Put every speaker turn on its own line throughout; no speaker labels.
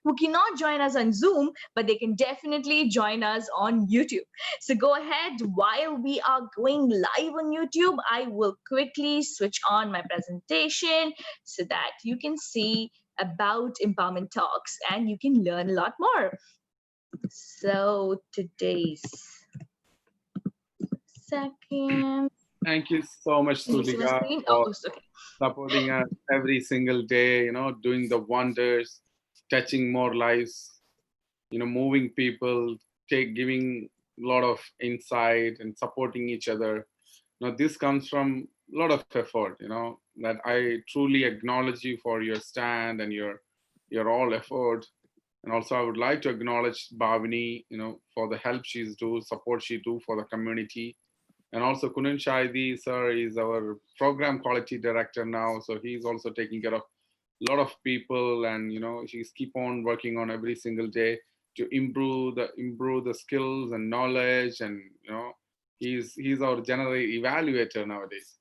who cannot join us on Zoom, but they can definitely join us on YouTube. So go ahead. While we are going live on YouTube, I will quickly switch on my presentation so that you can see about Empowerment Talks and you can learn a lot more. So today's second.
Thank you so much,
Can you see my
Tulika,
screen? Oh,
for
okay.
supporting us every single day, doing the wonders, touching more lives, moving people, giving a lot of insight and supporting each other. This comes from a lot of effort, that I truly acknowledge you for your stand and your all effort. And also I would like to acknowledge Bhavini, for the help support she do for the community. And also Kunal Shaidi, sir, is our program quality director now. So he's also taking care of a lot of people, and he's keep on working on every single day to improve the skills and knowledge, and he's our general evaluator nowadays.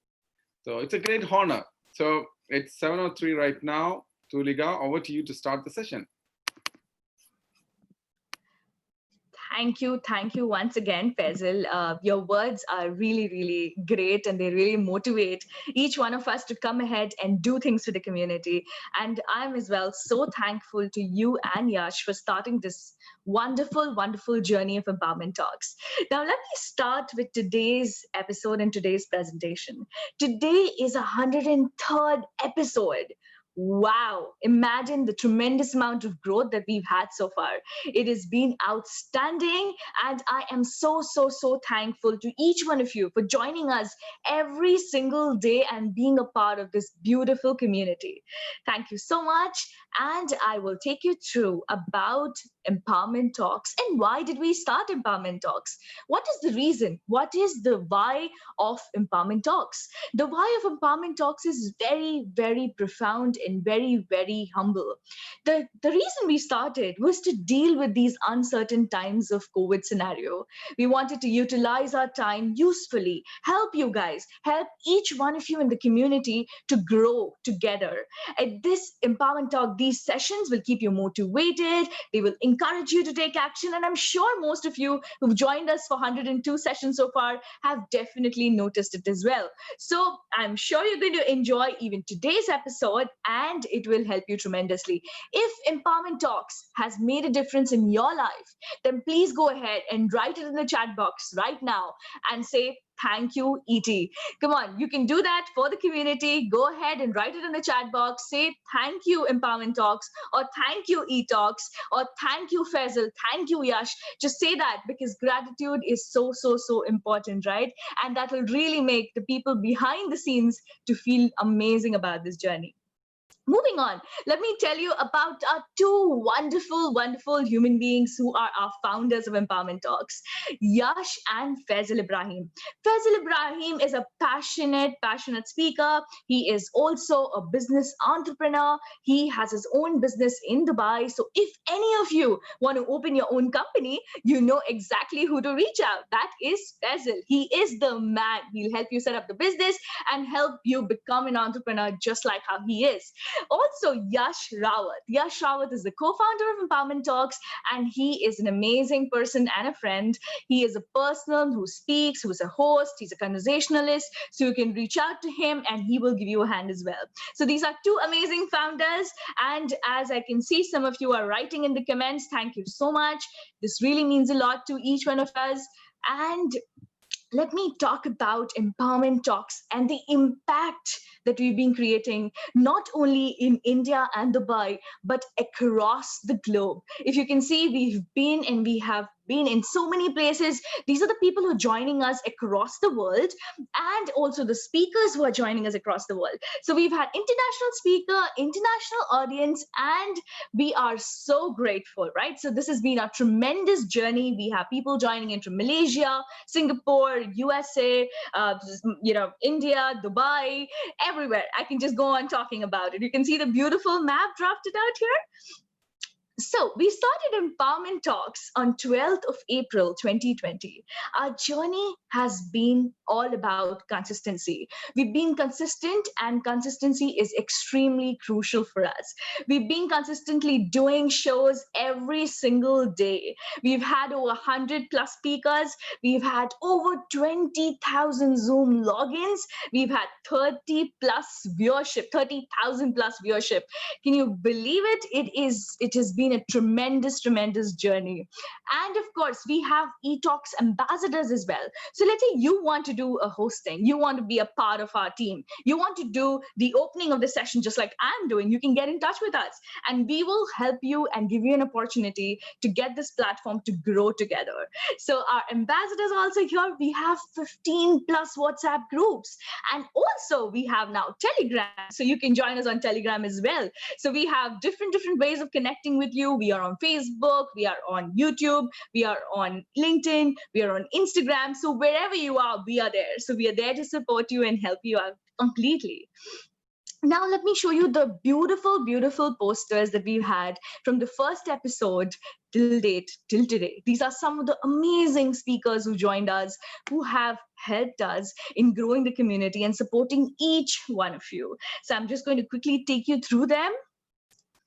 So it's a great honor. So it's 7:03 right now. Tulika, over to you to start the session.
Thank you once again, Faisal. Your words are really, really great, and they really motivate each one of us to come ahead and do things for the community. And I'm as well so thankful to you and Yash for starting this wonderful, wonderful journey of Empowerment Talks. Now, let me start with today's episode and today's presentation. Today is 103rd episode. Wow, imagine the tremendous amount of growth that we've had so far. It has been outstanding, and I am so, so, so thankful to each one of you for joining us every single day and being a part of this beautiful community. Thank you so much, and I will take you through about Empowerment Talks and why did we start Empowerment Talks? What is the reason? What is the why of Empowerment Talks? The why of Empowerment Talks is very, very profound and very, very humble. The reason we started was to deal with these uncertain times of COVID scenario. We wanted to utilize our time usefully, help you guys, help each one of you in the community to grow together. At this Empowerment Talk, these sessions will keep you motivated, they will encourage you to take action, and I'm sure most of you who've joined us for 102 sessions so far have definitely noticed it as well. So I'm sure you're going to enjoy even today's episode, and it will help you tremendously. If Empowerment Talks has made a difference in your life, then please go ahead and write it in the chat box right now and say, thank you, ET. Come on, you can do that for the community. Go ahead and write it in the chat box. Say, thank you, Empowerment Talks, or thank you, E-Talks, or thank you, Faisal, thank you, Yash. Just say that, because gratitude is so, so, so important, right? And that will really make the people behind the scenes to feel amazing about this journey. Moving on, let me tell you about our two wonderful, wonderful human beings who are our founders of Empowerment Talks, Yash and Faisal Ibrahim. Faisal Ibrahim is a passionate speaker. He is also a business entrepreneur. He has his own business in Dubai. So if any of you want to open your own company, you know exactly who to reach out. That is Faisal. He is the man. He'll help you set up the business and help you become an entrepreneur just like how he is. Also, Yash Rawat. Yash Rawat is the co-founder of Empowerment Talks, and he is an amazing person and a friend. He is a person who speaks, who is a host, he's a conversationalist, so you can reach out to him and he will give you a hand as well. So these are two amazing founders, and as I can see, some of you are writing in the comments. Thank you so much. This really means a lot to each one of us. And let me talk about Empowerment Talks and the impact that we've been creating, not only in India and Dubai, but across the globe. If you can see, we have been in so many places. These are the people who are joining us across the world, and also the speakers who are joining us across the world. So we've had international speaker, international audience, and we are so grateful, right? So this has been a tremendous journey. We have people joining in from Malaysia, Singapore, USA, India, Dubai, everywhere. I can just go on talking about it. You can see the beautiful map drafted out here. So we started Empowerment Talks on 12th of April 2020. Our journey has been all about consistency. We've been consistent, and consistency is extremely crucial for us. We've been consistently doing shows every single day. We've had over 100 plus speakers. We've had over 20,000 Zoom logins. We've had 30,000 plus viewership. Can you believe it? It has been a tremendous journey. And of course, we have eTalks ambassadors as well. So let's say you want to do a hosting, you want to be a part of our team, you want to do the opening of the session just like I'm doing, you can get in touch with us and we will help you and give you an opportunity to get this platform to grow together. So our ambassadors are also here. We have 15 plus WhatsApp groups, and also we have now Telegram, so you can join us on Telegram as well. So we have different ways of connecting with you. We are on Facebook, we are on YouTube, we are on LinkedIn, we are on Instagram. So wherever you are, we are there. So we are there to support you and help you out completely. Now let me show you the beautiful posters that we've had from the first episode till date, till today. These are some of the amazing speakers who joined us, who have helped us in growing the community and supporting each one of you. So I'm just going to quickly take you through them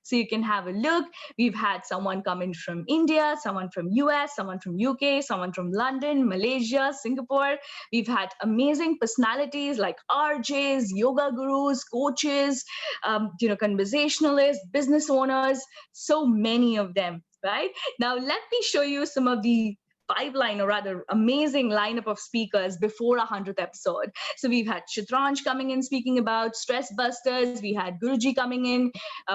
so you can have a look. We've had someone come in from India, someone from US, someone from UK, someone from London, Malaysia, Singapore. We've had amazing personalities like RJs, yoga gurus, coaches, conversationalists, business owners, so many of them, right? Now, let me show you some of the pipeline, or rather amazing lineup of speakers before our 100th episode. So we've had Chitranj coming in speaking about stress busters. We had Guruji coming in.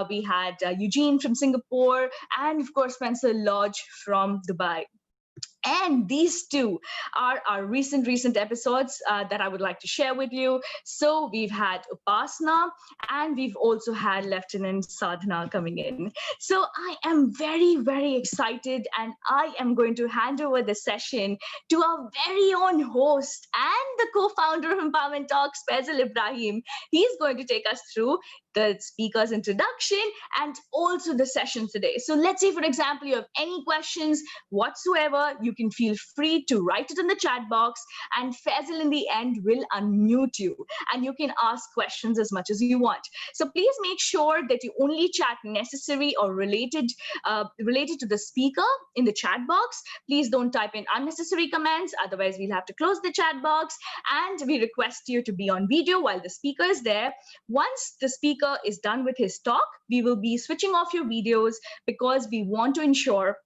We had Eugene from Singapore, and of course Spencer Lodge from Dubai. And these two are our recent episodes that I would like to share with you. So we've had Upasna, and we've also had Lieutenant Sadhana coming in. So I am very excited, and I am going to hand over the session to our very own host and the co-founder of Empowerment Talks, Faisal Ibrahim. He's going to take us through the speaker's introduction and also the session today. So let's say, for example, you have any questions whatsoever, you can feel free to write it in the chat box, and Faisal in the end will unmute you and you can ask questions as much as you want. So please make sure that you only chat necessary or related to the speaker in the chat box. Please don't type in unnecessary comments, otherwise we'll have to close the chat box. And we request you to be on video while the speaker is there. Once the speaker is done with his talk, we will be switching off your videos because we want to ensure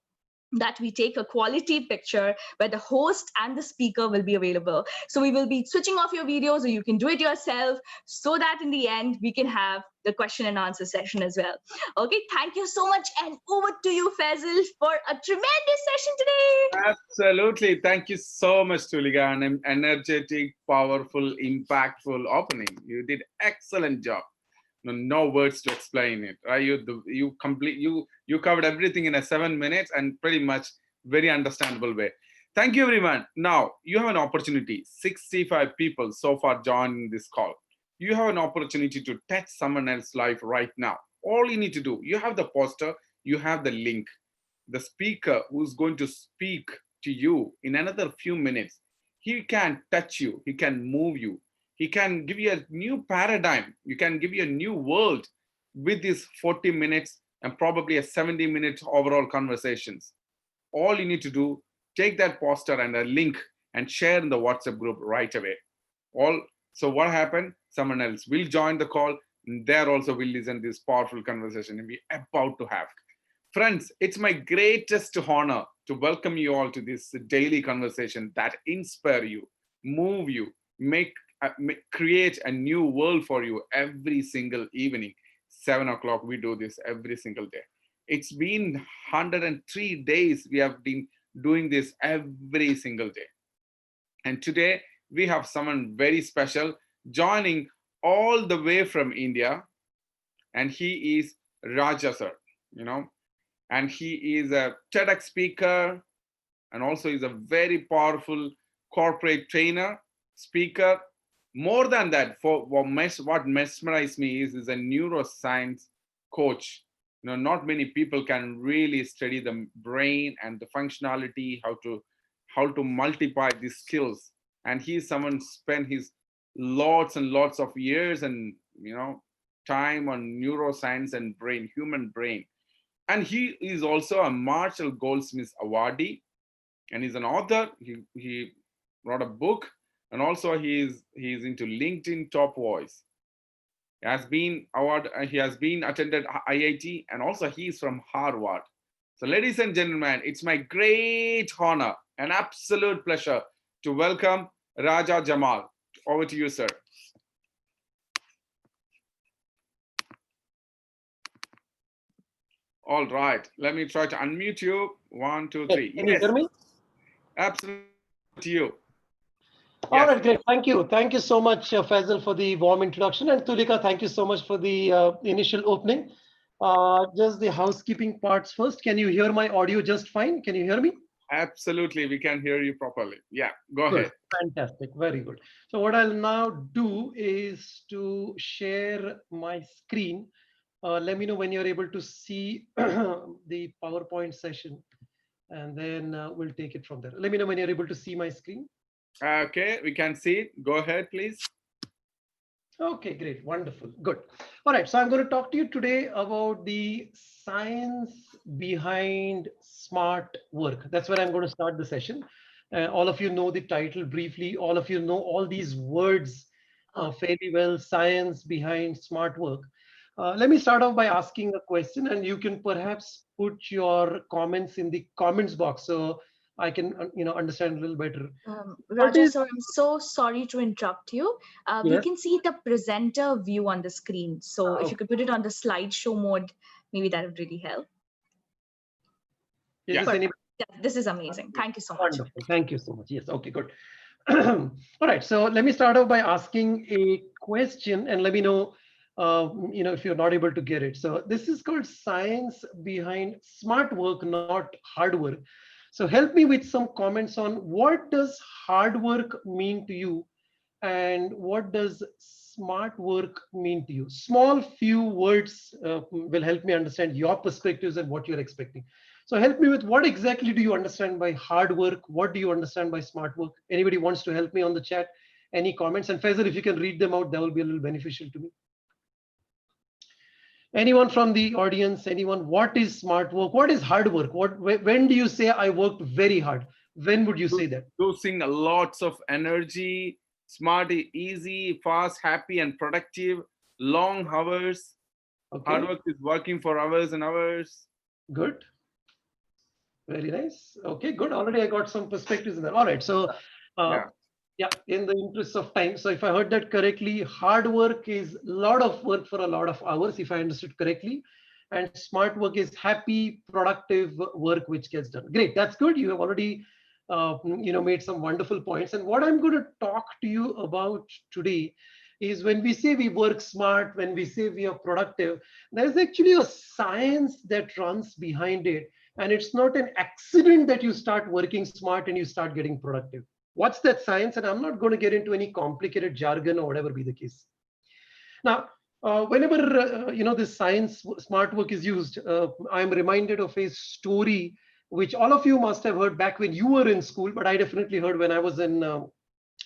that we take a quality picture where the host and the speaker will be available. So we will be switching off your videos, or you can do it yourself, so that in the end we can have the question and answer session as well. Okay, thank you so much, and over to you, Faisal, for a tremendous session today.
Absolutely. Thank you so much, Tulika. An energetic, powerful, impactful opening. You did excellent job. No words to explain it. Right? You covered everything in a 7 minutes and pretty much very understandable way. Thank you, everyone. Now you have an opportunity. 65 people so far joining this call. You have an opportunity to touch someone else's life right now. All you need to do, you have the poster, you have the link. The speaker who's going to speak to you in another few minutes, he can touch you, he can move you. He can give you a new paradigm. You can give you a new world with these 40 minutes and probably a 70-minute overall conversations. All you need to do, take that poster and a link and share in the WhatsApp group right away. So what happened? Someone else will join the call. And there also will listen to this powerful conversation and we're about to have. Friends, it's my greatest honor to welcome you all to this daily conversation that inspire you, move you, create a new world for you every single evening. 7 o'clock, we do this every single day. It's been 103 days we have been doing this every single day. And today we have someone very special joining all the way from India. And he is Raja sir, and he is a TEDx speaker and also is a very powerful corporate trainer, speaker. More than that, what mesmerized me is a neuroscience coach. not many people can really study the brain and the functionality, how to multiply these skills. And he's someone spent his lots and lots of years and time on neuroscience and brain, human brain. And he is also a Marshall Goldsmith awardee, and he's an author. He wrote a book, and also he's into LinkedIn Top Voice. He has been attended IIT, and also he's from Harvard. So ladies and gentlemen, it's my great honor and absolute pleasure to welcome Raja Jamal. Over to you, sir. All right, let me try to unmute you. 1, 2, 3.
Can you hear me?
Absolutely, to you.
All right, great. Thank you. Thank you so much, Faisal, for the warm introduction. And Tulika, thank you so much for the initial opening. Just the housekeeping parts first. Can you hear my audio just fine? Can you hear me?
Absolutely, we can hear you properly. Yeah, go ahead.
Fantastic, very good. So what I'll now do is to share my screen. Let me know when you're able to see the PowerPoint session, and then we'll take it from there. Let me know when you're able to see my screen.
Okay, we can see it. Go ahead, please.
Okay, great, wonderful, good. All right, so I'm going to talk to you today about the science behind smart work. That's where I'm going to start the session. All of you know the title briefly. All of you know all these words fairly well, science behind smart work. Let me start off by asking a question, and you can perhaps put your comments in the comments box so I can understand a little better.
Raja, sir, I'm so sorry to interrupt you.
Yes.
We can see the presenter view on the screen. So if you could put it on the slideshow mode, maybe that would really help.
Yeah,
this is amazing. Thank you so much.
Wonderful. Thank you so much. Yes. Okay, good. All right. So let me start off by asking a question, and let me know, if you're not able to get it. So this is called science behind smart work, not hard work. So help me with some comments on what does hard work mean to you, and what does smart work mean to you? Small few words will help me understand your perspectives and what you're expecting. So help me with what exactly do you understand by hard work? What do you understand by smart work? Anybody wants to help me on the chat? Any comments? And Faisal, if you can read them out, that will be a little beneficial to me. Anyone from the audience? Anyone? What is smart work? What is hard work? When do you say I worked very hard? When would you say that?
Using lots of energy, smart, easy, fast, happy, and productive, long hours. Okay. Hard work is working for hours and hours.
Good. Very nice. Okay, good. Already I got some perspectives in there. All right. So, yeah, in the interest of time. So if I heard that correctly, hard work is a lot of work for a lot of hours, if I understood correctly. And smart work is happy, productive work which gets done. Great. That's good. You have already, made some wonderful points. And what I'm going to talk to you about today is when we say we work smart, when we say we are productive, there's actually a science that runs behind it. And it's not an accident that you start working smart and you start getting productive. What's that science? And I'm not going to get into any complicated jargon or whatever be the case. Now, whenever, this science smart work is used, I'm reminded of a story which all of you must have heard back when you were in school, but I definitely heard when I was in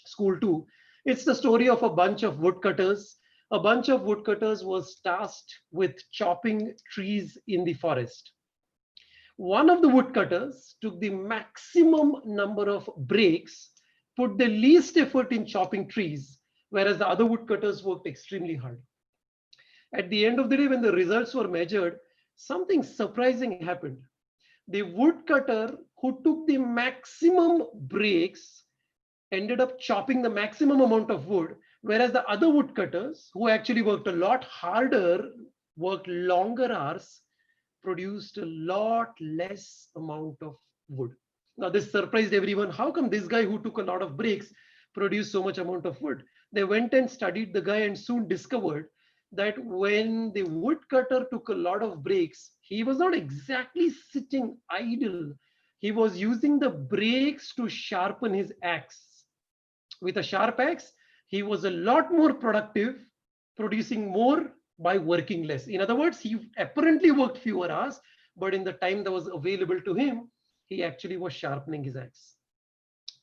school too. It's the story of a bunch of woodcutters. A bunch of woodcutters was tasked with chopping trees in the forest. One of the woodcutters took the maximum number of breaks, put the least effort in chopping trees, whereas the other woodcutters worked extremely hard. At the end of the day, when the results were measured, something surprising happened. The woodcutter who took the maximum breaks ended up chopping the maximum amount of wood, whereas the other woodcutters who actually worked a lot harder, worked longer hours, produced a lot less amount of wood. Now this surprised everyone. How come this guy who took a lot of breaks produced so much amount of wood? They went and studied the guy and soon discovered that when the woodcutter took a lot of breaks, he was not exactly sitting idle. He was using the breaks to sharpen his axe. With a sharp axe, he was a lot more productive, producing more by working less. In other words, he apparently worked fewer hours, but in the time that was available to him, he actually was sharpening his axe.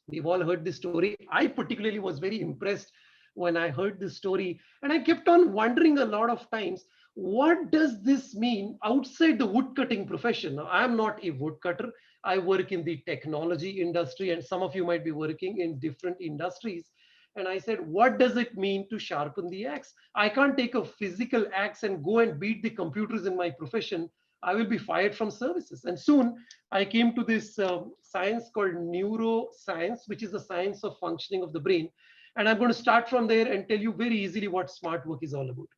We've all heard this story. I particularly was very impressed when I heard this story, and I kept on wondering a lot of times, what does this mean outside the woodcutting profession? Now, I'm not a woodcutter. I work in the technology industry, and some of you might be working in different industries. And I said, what does it mean to sharpen the axe? I can't take a physical axe and go and beat the computers in my profession. I will be fired from services. And soon I came to this science called neuroscience, which is the science of functioning of the brain. And I'm going to start from there and tell you very easily what smart work is all about.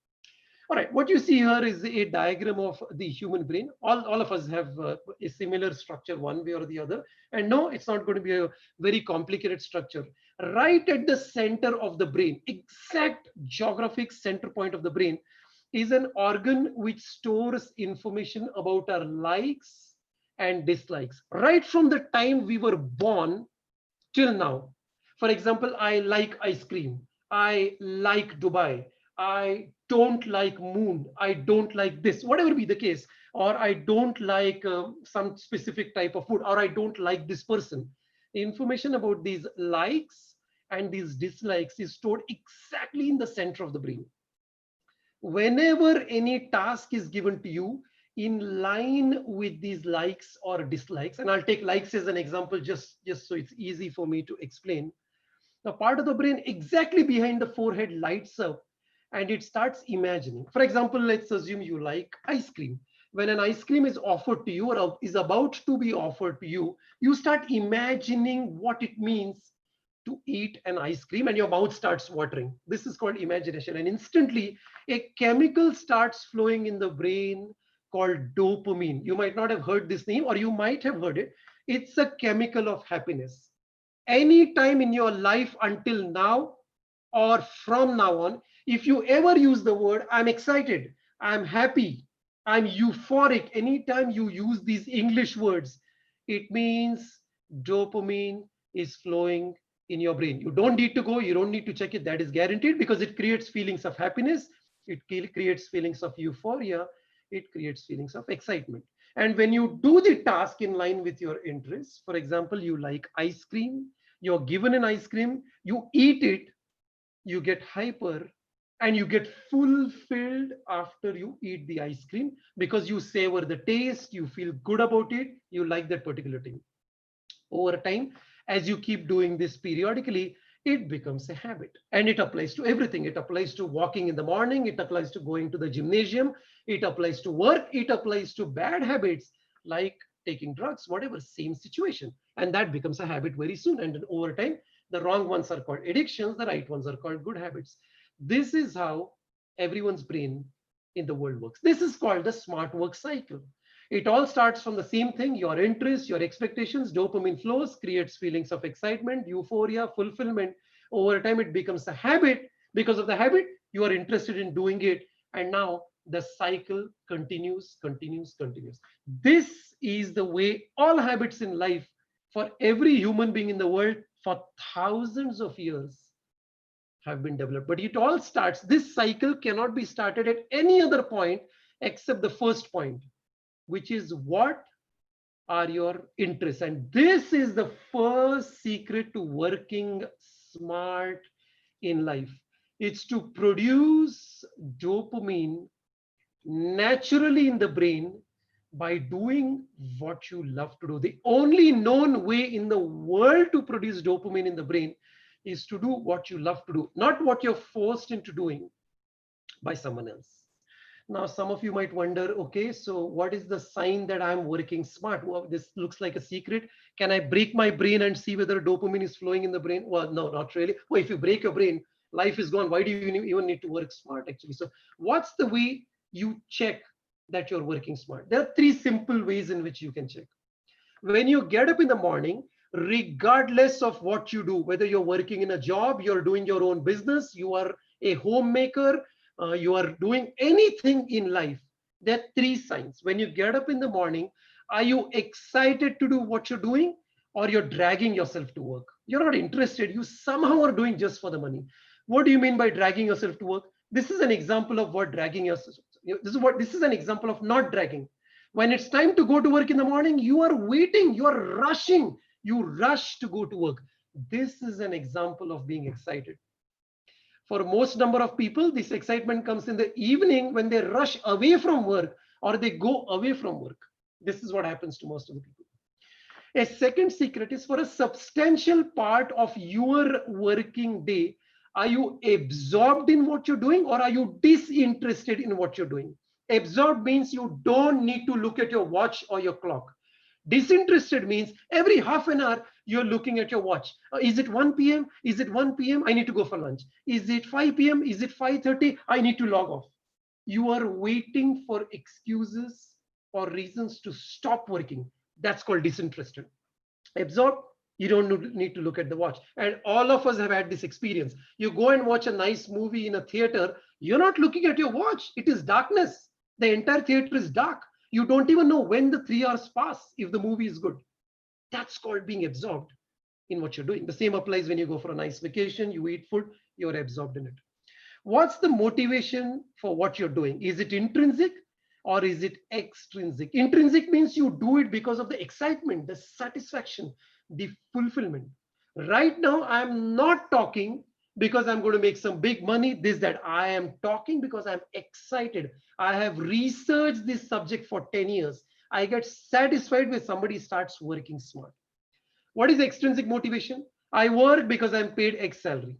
All right, what you see here is a diagram of the human brain. All of us have a similar structure one way or the other. And no, it's not going to be a very complicated structure. Right at the center of the brain, exact geographic center point of the brain, is an organ which stores information about our likes and dislikes. Right from the time we were born till now. For example, I like ice cream. I like Dubai. I don't like moon. I don't like this, whatever be the case. Or I don't like some specific type of food, or I don't like this person. The information about these likes and these dislikes is stored exactly in the center of the brain. Whenever any task is given to you in line with these likes or dislikes, and I'll take likes as an example just so it's easy for me to explain, the part of the brain exactly behind the forehead lights up and it starts imagining. For example, let's assume you like ice cream. When an ice cream is offered to you or is about to be offered to you, you start imagining what it means to eat an ice cream and your mouth starts watering. This is called imagination. And instantly a chemical starts flowing in the brain called dopamine. You might not have heard this name, or you might have heard it. It's a chemical of happiness. Any time in your life until now or from now on, if you ever use the word I'm excited, I'm happy, I'm euphoric, anytime you use these English words, it means dopamine is flowing in your brain. You don't need to go, you don't need to check it. That is guaranteed, because it creates feelings of happiness, it creates feelings of euphoria, it creates feelings of excitement. And when you do the task in line with your interests, for example, you like ice cream, you're given an ice cream, you eat it, you get hyper and you get fulfilled after you eat the ice cream, because you savor the taste, you feel good about it, you like that particular thing. Over time, as you keep doing this periodically, it becomes a habit, and it applies to everything. It applies to walking in the morning, it applies to going to the gymnasium, it applies to work, it applies to bad habits like taking drugs, whatever, same situation. And that becomes a habit very soon. And then over time, the wrong ones are called addictions, the right ones are called good habits. This is how everyone's brain in the world works. This is called the smart work cycle. It all starts from the same thing: your interests, your expectations, dopamine flows, creates feelings of excitement, euphoria, fulfillment. Over time, it becomes a habit. Because of the habit, you are interested in doing it. And now the cycle continues. This is the way all habits in life for every human being in the world for thousands of years have been developed. But it all starts, this cycle cannot be started at any other point except the first point, which is what are your interests. And this is the first secret to working smart in life. It's to produce dopamine naturally in the brain by doing what you love to do. The only known way in the world to produce dopamine in the brain is to do what you love to do, not what you're forced into doing by someone else. Now, some of you might wonder, okay, so what is the sign that I'm working smart? Well, this looks like a secret. Can I break my brain and see whether dopamine is flowing in the brain? Well, no, not really. Well, if you break your brain, life is gone. Why do you even need to work smart, actually? So what's the way you check that you're working smart? There are three simple ways in which you can check. When you get up in the morning, regardless of what you do, whether you're working in a job, you're doing your own business, you are a homemaker, you are doing anything in life, there are three signs. When you get up in the morning, are you excited to do what you're doing, or you're dragging yourself to work? You're not interested. You somehow are doing just for the money. What do you mean by dragging yourself to work? This is an example of what dragging yourself. This is an example of not dragging. When it's time to go to work in the morning, you are waiting, you are rushing, you rush to go to work. This is an example of being excited. For most number of people, this excitement comes in the evening when they rush away from work or they go away from work. This is what happens to most of the people. A second secret is, for a substantial part of your working day, are you absorbed in what you're doing or are you disinterested in what you're doing? Absorbed means you don't need to look at your watch or your clock. Disinterested means every half an hour you're looking at your watch. Is it 1 p.m.? Is it 1 p.m.? I need to go for lunch. Is it 5 p.m.? Is it 5:30? I need to log off. You are waiting for excuses or reasons to stop working. That's called disinterested. Absorbed, you don't need to look at the watch. And all of us have had this experience. You go and watch a nice movie in a theater, you're not looking at your watch. It is darkness. The entire theater is dark. You don't even know when the 3 hours pass if the movie is good. That's called being absorbed in what you're doing. The same applies when you go for a nice vacation, you eat food, you're absorbed in it. What's the motivation for what you're doing? Is it intrinsic or is it extrinsic? Intrinsic means you do it because of the excitement, the satisfaction, the fulfillment. Right now, I'm not talking because I'm going to make some big money, this, that. I am talking because I'm excited. I have researched this subject for 10 years. I get satisfied when somebody starts working smart. What is extrinsic motivation? I work because I'm paid X salary.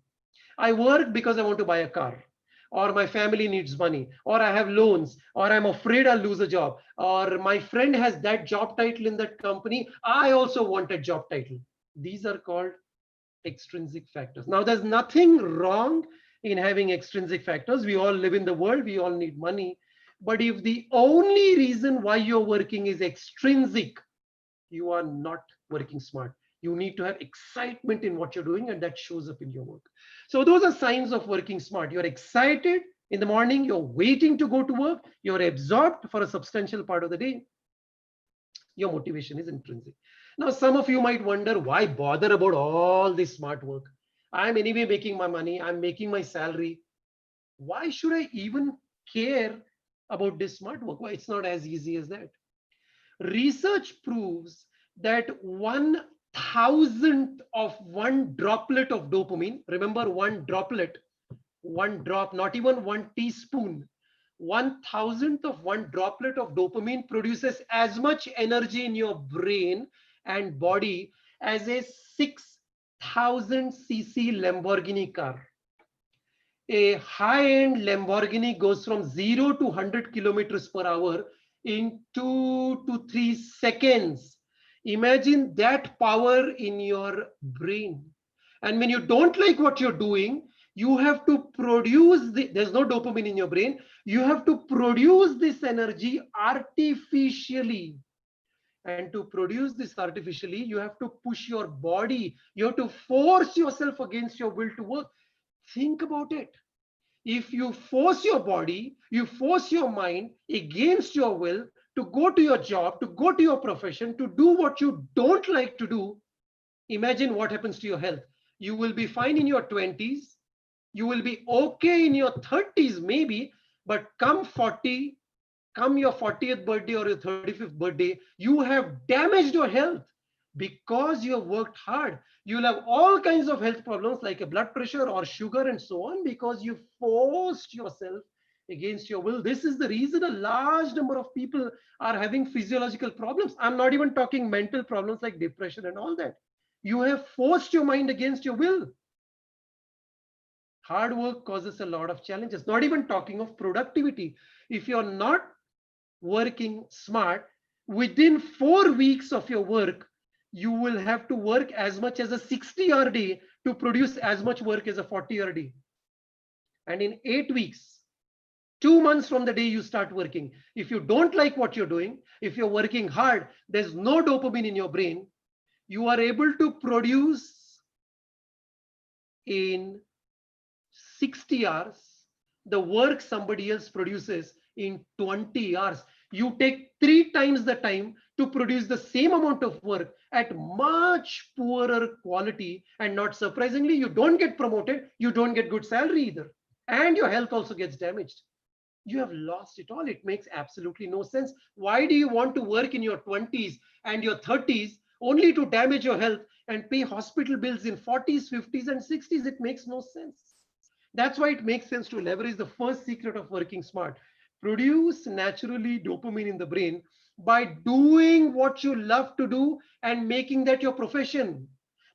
I work because I want to buy a car, or my family needs money, or I have loans, or I'm afraid I'll lose a job, or my friend has that job title in that company. I also want a job title. These are called extrinsic factors. Now, there's nothing wrong in having extrinsic factors. We all live in the world. We all need money. But if the only reason why you're working is extrinsic, you are not working smart. You need to have excitement in what you're doing, and that shows up in your work. So those are signs of working smart. You're excited in the morning, you're waiting to go to work, you're absorbed for a substantial part of the day. Your motivation is intrinsic. Now, some of you might wonder, why bother about all this smart work? I'm anyway making my money, I'm making my salary. Why should I even care about this smart work? Well, it's not as easy as that. Research proves that 1,000th of one droplet of dopamine, remember, one droplet, one drop, not even 1 teaspoon, 1,000th of one droplet of dopamine produces as much energy in your brain and body as a 6,000cc Lamborghini car. A high-end Lamborghini goes from 0 to 100 kilometers per hour in 2 to 3 seconds. Imagine that power in your brain. And when you don't like what you're doing, you have to produce there's no dopamine in your brain. You have to produce this energy artificially. And to produce this artificially, you have to push your body. You have to force yourself against your will to work. Think about it. If you force your body, you force your mind against your will to go to your job, to go to your profession, to do what you don't like to do, imagine what happens to your health. You will be fine in your 20s. You will be okay in your 30s, maybe, but come 40, come your 40th birthday or your 35th birthday, you have damaged your health because you have worked hard. You'll have all kinds of health problems like a blood pressure or sugar and so on because you forced yourself against your will. This is the reason a large number of people are having physiological problems. I'm not even talking mental problems like depression and all that. You have forced your mind against your will. Hard work causes a lot of challenges, not even talking of productivity. If you're not working smart, within 4 weeks of your work, you will have to work as much as a 60-hour day to produce as much work as a 40-hour day. And in 8 weeks, 2 months from the day you start working, if you don't like what you're doing, if you're working hard, there's no dopamine in your brain, you are able to produce in 60 hours the work somebody else produces in 20 hours. You take 3 times the time to produce the same amount of work at much poorer quality, and not surprisingly, you don't get promoted, you don't get good salary either. and your health also gets damaged. You have lost it all. It makes absolutely no sense. Why do you want to work in your 20s and your 30s only to damage your health and pay hospital bills in 40s, 50s, and 60s? It makes no sense. That's why it makes sense to leverage the first secret of working smart. Produce naturally dopamine in the brain by doing what you love to do and making that your profession.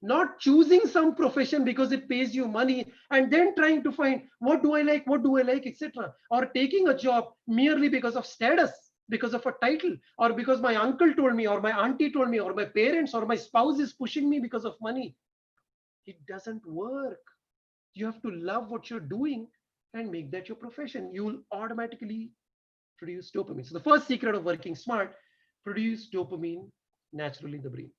Not choosing some profession because it pays you money and then trying to find what do I like, etc. Or taking a job merely because of status, because of a title, or because my uncle told me, or my auntie told me, or my parents, or my spouse is pushing me because of money. It doesn't work. You have to love what you're doing and make that your profession. You will automatically produce dopamine. So the first secret of working smart, produce dopamine naturally in the brain.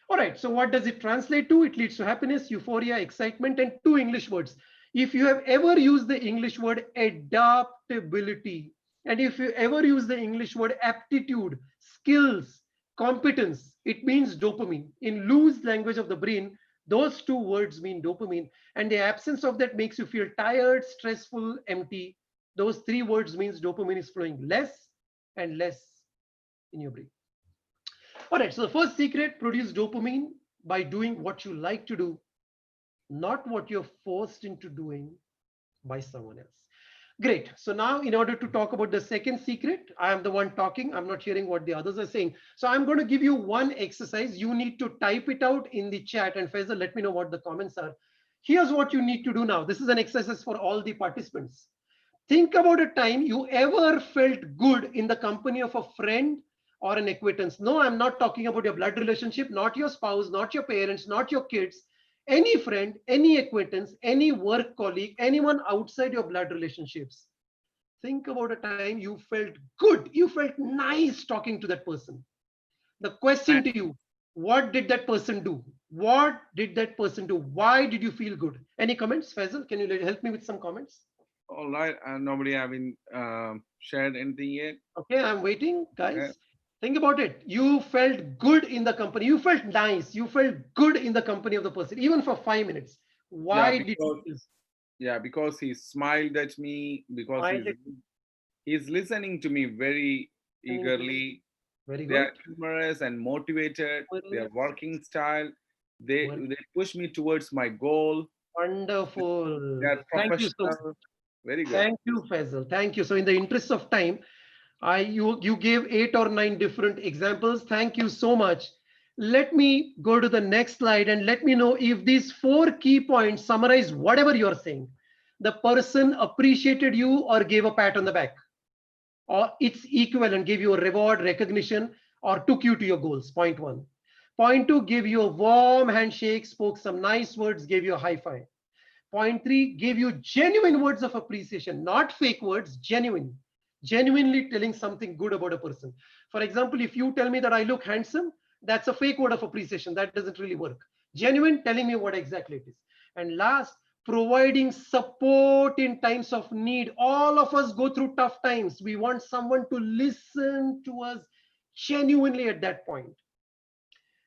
All right, so what does it translate to? It leads to happiness, euphoria, excitement, and two English words. If you have ever used the English word adaptability, and if you ever use the English word aptitude, skills, competence, it means dopamine. In loose language of the brain, those two words mean dopamine, and the absence of that makes you feel tired, stressful, empty. Those three words means dopamine is flowing less and less in your brain. All right, so the first secret, produce dopamine by doing what you like to do, not what you're forced into doing by someone else. Great. So now in order to talk about the second secret, I am the one talking. I'm not hearing what the others are saying. So I'm going to give you one exercise. You need to type it out in the chat, and Faisal, let me know what the comments are. Here's what you need to do now. This is an exercise for all the participants. Think about a time you ever felt good in the company of a friend or an acquaintance. No, I'm not talking about your blood relationship, not your spouse, not your parents, not your kids. Any friend, any acquaintance, any work colleague, anyone outside your blood relationships. Think about a time you felt good, you felt nice talking to that person. The question to you, what did that person do? What did that person do? Why did you feel good? Any comments, Faisal? Can you help me with some comments?
All right, nobody having shared anything yet.
Okay, I'm waiting,
Okay.
guys. Think about it. You felt good in the company. You felt nice. You felt good in the company of the person, even for 5 minutes.
Yeah,
Why did you feel?
because he smiled at me, because
Why did
he's listening to me very
listening to you?
eagerly.
Very
They are
good.
humorous and motivated. Their
Humorous.
working style,
Work.
they push me towards my goal. They
Wonderful.
are
Thank you so much.
professional. Very good.
Thank you, Faisal. Thank you. So in the interest of time, you gave 8 or 9 different examples. Thank you so much. Let me go to the next slide and let me know if these 4 key points summarize whatever you're saying. The person appreciated you or gave a pat on the back, or its equivalent, gave you a reward, recognition, or took you to your goals. Point 1. Point 2, gave you a warm handshake, spoke some nice words, gave you a high five. Point 3, gave you genuine words of appreciation, not fake words, genuine. Genuinely telling something good about a person. For example, if you tell me that I look handsome, that's a fake word of appreciation. That doesn't really work. Genuine, telling me what exactly it is. And last, providing support in times of need. All of us go through tough times. We want someone to listen to us genuinely at that point.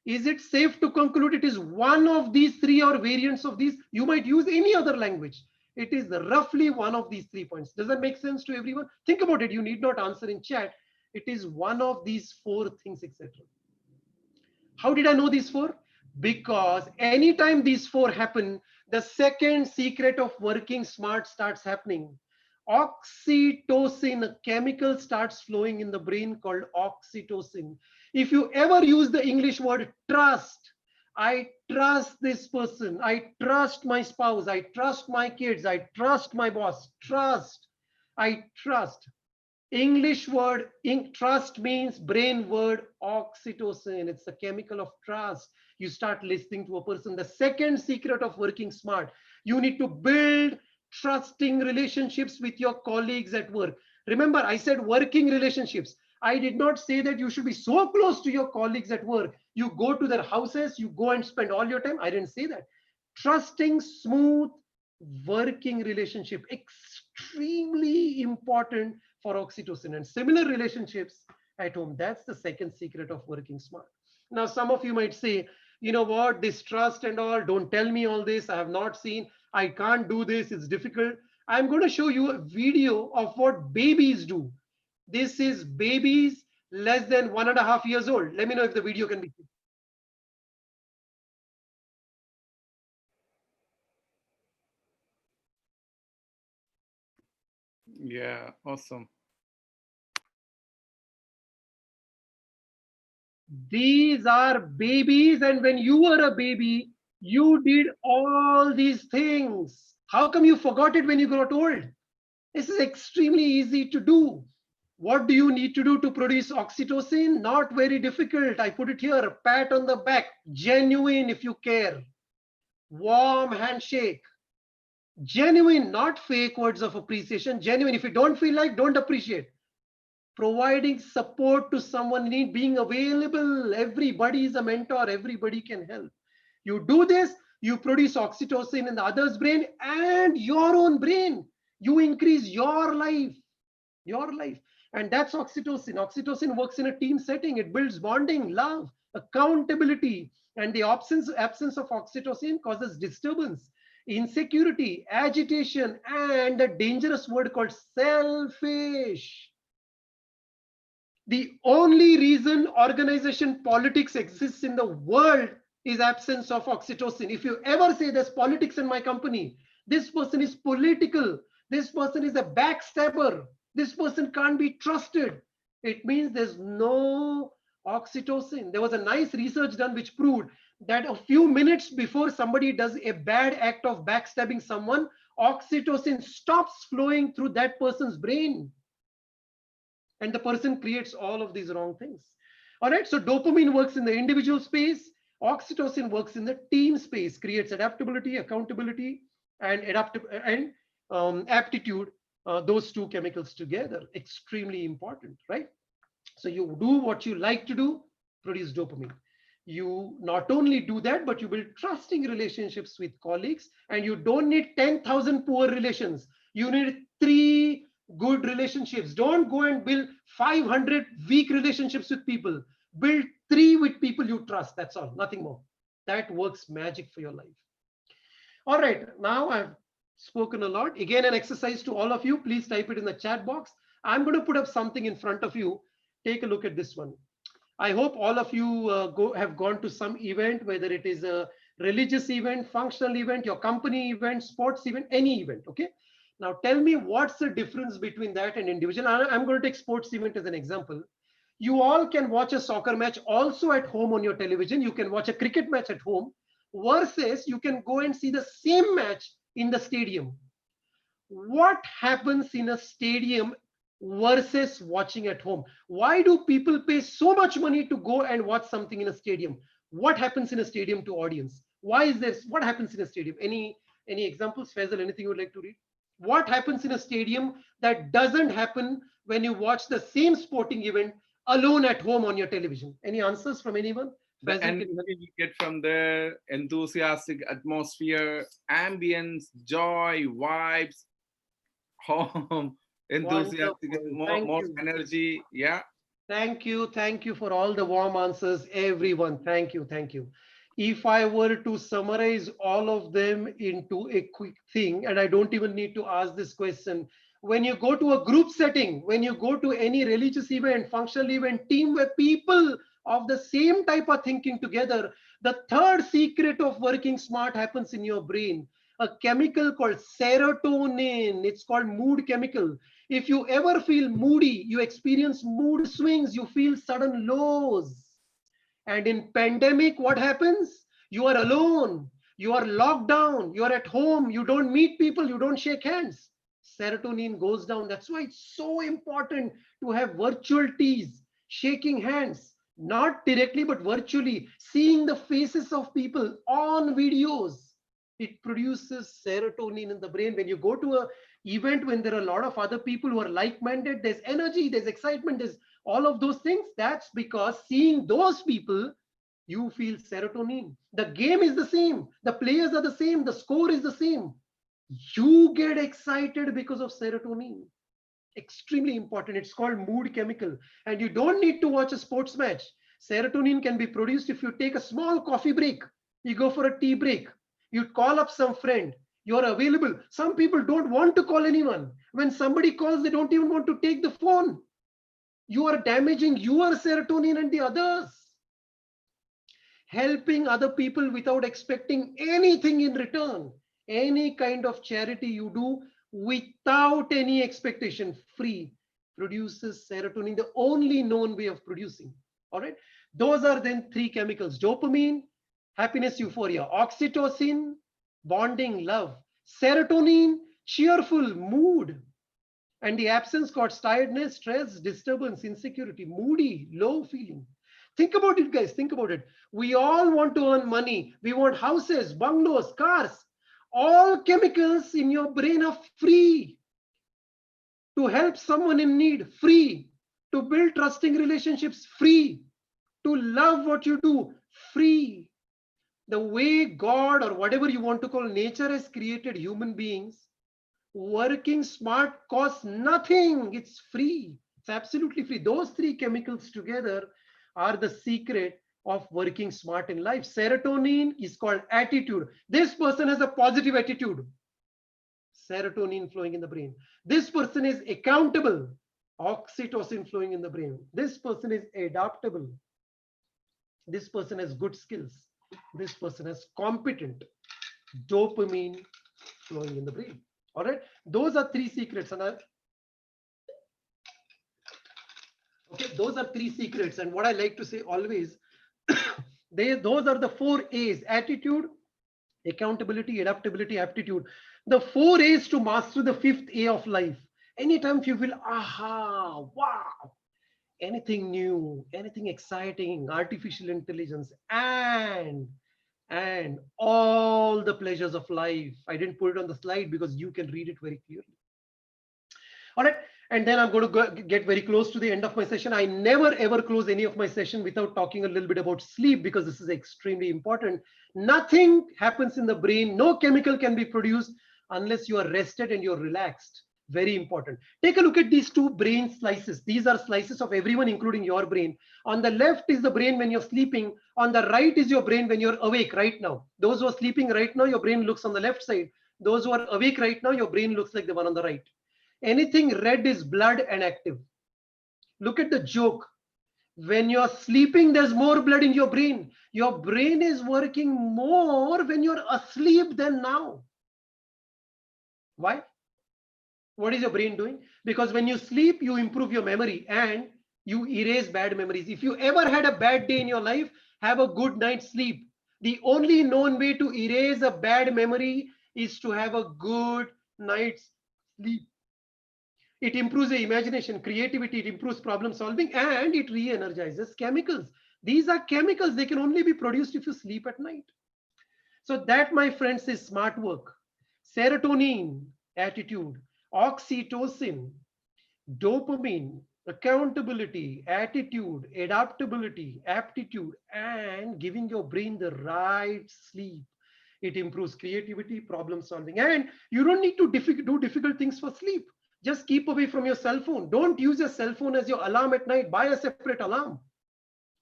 Is it safe to conclude it is one of these 3 or variants of these? You might use any other language. It is roughly one of these 3 points. Does that make sense to everyone? Think about it. You need not answer in chat. It is one of these 4 things, etc. How did I know these 4? Because anytime these 4 happen, the second secret of working smart starts happening. Oxytocin, a chemical starts flowing in the brain called oxytocin. If you ever use the English word trust, I trust this person, I trust my spouse, I trust my kids, I trust my boss, trust, I trust. English word trust means brain word oxytocin. It's the chemical of trust. You start listening to a person. The second secret of working smart, you need to build trusting relationships with your colleagues at work. Remember, I said working relationships. I did not say that you should be so close to your colleagues at work. You go to their houses, you go and spend all your time. I didn't say that. Trusting, smooth, working relationship, extremely important for oxytocin, and similar relationships at home. That's the second secret of working smart. Now, some of you might say, you know what, this trust and all, don't tell me all this. I have not seen, I can't do this, it's difficult. I'm going to show you a video of what babies do. This is babies less than 1.5 years old. Let me know if the video can be seen.
Yeah, awesome.
These are babies, and when you were a baby, you did all these things. How come you forgot it when you got old? This is extremely easy to do. What do you need to do to produce oxytocin? Not very difficult. I put it here, pat on the back, genuine if you care, warm handshake, genuine, not fake words of appreciation, genuine. If you don't feel like, don't appreciate. Providing support to someone in need, being available. Everybody is a mentor, everybody can help. You do this, you produce oxytocin in the other's brain and your own brain. You increase your life. And that's oxytocin. Oxytocin works in a team setting. It builds bonding, love, accountability. And the absence of oxytocin causes disturbance, insecurity, agitation, and a dangerous word called selfish. The only reason organization politics exists in the world is absence of oxytocin. If you ever say there's politics in my company, this person is political, this person is a backstabber, this person can't be trusted, it means there's no oxytocin. There was a nice research done which proved that a few minutes before somebody does a bad act of backstabbing someone, oxytocin stops flowing through that person's brain. And the person creates all of these wrong things. All right, so dopamine works in the individual space, oxytocin works in the team space, creates adaptability, accountability, and aptitude. Those two chemicals together, extremely important, right? So you do what you like to do, produce dopamine. You not only do that, but you build trusting relationships with colleagues, and you don't need 10,000 poor relations. You need 3 good relationships. Don't go and build 500 weak relationships with people. Build 3 with people you trust. That's all, nothing more. That works magic for your life. All right, now I've spoken a lot. Again, an exercise to all of you. Please type it in the chat box. I'm going to put up something in front of you. Take a look at this one. I hope all of you have gone to some event, whether it is a religious event, functional event, your company event, sports event, any event. Okay. Now tell me what's the difference between that and individual. I'm going to take sports event as an example. You all can watch a soccer match also at home on your television. You can watch a cricket match at home versus you can go and see the same match in the stadium. What happens in a stadium versus watching at home? Why do people pay so much money to go and watch something in a stadium? What happens in a stadium to audience? Why is this? What happens in a stadium? Any examples, Faisal? Anything you would like to read? What happens in a stadium that doesn't happen when you watch the same sporting event alone at home on your television? Any answers from anyone?
The energy you get from the enthusiastic atmosphere, ambience, joy, vibes, home, enthusiastic, more energy. Yeah.
Thank you for all the warm answers, everyone. Thank you. If I were to summarize all of them into a quick thing, and I don't even need to ask this question, when you go to a group setting, when you go to any religious event, functional event, team where people of the same type are thinking together, the third secret of working smart happens in your brain. A chemical called serotonin. It's called mood chemical. If you ever feel moody, you experience mood swings, you feel sudden lows. And in pandemic, what happens? You are alone, you are locked down, you are at home, you don't meet people, you don't shake hands. Serotonin goes down. That's why it's so important to have virtual teas, shaking hands, not directly, but virtually, seeing the faces of people on videos. It produces serotonin in the brain. When you go to an event when there are a lot of other people who are like-minded, there's energy, there's excitement, there's all of those things. That's because seeing those people, you feel serotonin. The game is the same, the players are the same, the score is the same. You get excited because of serotonin. Extremely important. It's called mood chemical. And you don't need to watch a sports match. Serotonin can be produced if you take a small coffee break, you go for a tea break, you call up some friend, You're available. Some people don't want to call anyone. When somebody calls, they don't even want to take the phone. You are damaging your serotonin and the others. Helping other people without expecting anything in return. Any kind of charity you do without any expectation, free, produces serotonin, the only known way of producing. All right. Those are then three chemicals: dopamine, happiness, euphoria; oxytocin, bonding, love; serotonin, cheerful mood. And the absence causes tiredness, stress, disturbance, insecurity, moody, low feeling. Think about it, guys. Think about it. We all want to earn money. We want houses, bungalows, cars. All chemicals in your brain are free. To help someone in need, free. To build trusting relationships, free. To love what you do, free. The way God, or whatever you want to call nature, has created human beings, working smart costs nothing. It's free. It's absolutely free. Those three chemicals together are the secret of working smart in life. Serotonin is called attitude. This person has a positive attitude. Serotonin flowing in the brain. This person is accountable. Oxytocin flowing in the brain. This person is adaptable. This person has good skills. This person is competent. Dopamine flowing in the brain. All right. Those are three secrets. And those are three secrets. And what I like to say always, those are the 4 A's: attitude, accountability, adaptability, aptitude. The 4 A's to master the 5th A of life. Anytime you feel, aha, wow, anything new, anything exciting, artificial intelligence, and all the pleasures of life. I didn't put it on the slide because you can read it very clearly. All right. And then I'm going to get very close to the end of my session. I never ever close any of my session without talking a little bit about sleep, because this is extremely important. Nothing happens in the brain. No chemical can be produced unless you are rested and you're relaxed. Very important. Take a look at these 2 brain slices. These are slices of everyone, including your brain. On the left is the brain when you're sleeping. On the right is your brain when you're awake right now. Those who are sleeping right now, your brain looks on the left side. Those who are awake right now, your brain looks like the one on the right. Anything red is blood and active. Look at the joke. When you're sleeping, there's more blood in your brain. Your brain is working more when you're asleep than now. Why? What is your brain doing? Because when you sleep, you improve your memory and you erase bad memories. If you ever had a bad day in your life, have a good night's sleep. The only known way to erase a bad memory is to have a good night's sleep. It improves the imagination, creativity, it improves problem solving, and it re-energizes chemicals. These are chemicals. They can only be produced if you sleep at night. So that, my friends, is smart work. Serotonin, attitude; oxytocin, dopamine, accountability, attitude, adaptability, aptitude, and giving your brain the right sleep. It improves creativity, problem solving, and you don't need to do difficult things for sleep. Just keep away from your cell phone. Don't use your cell phone as your alarm at night. Buy a separate alarm.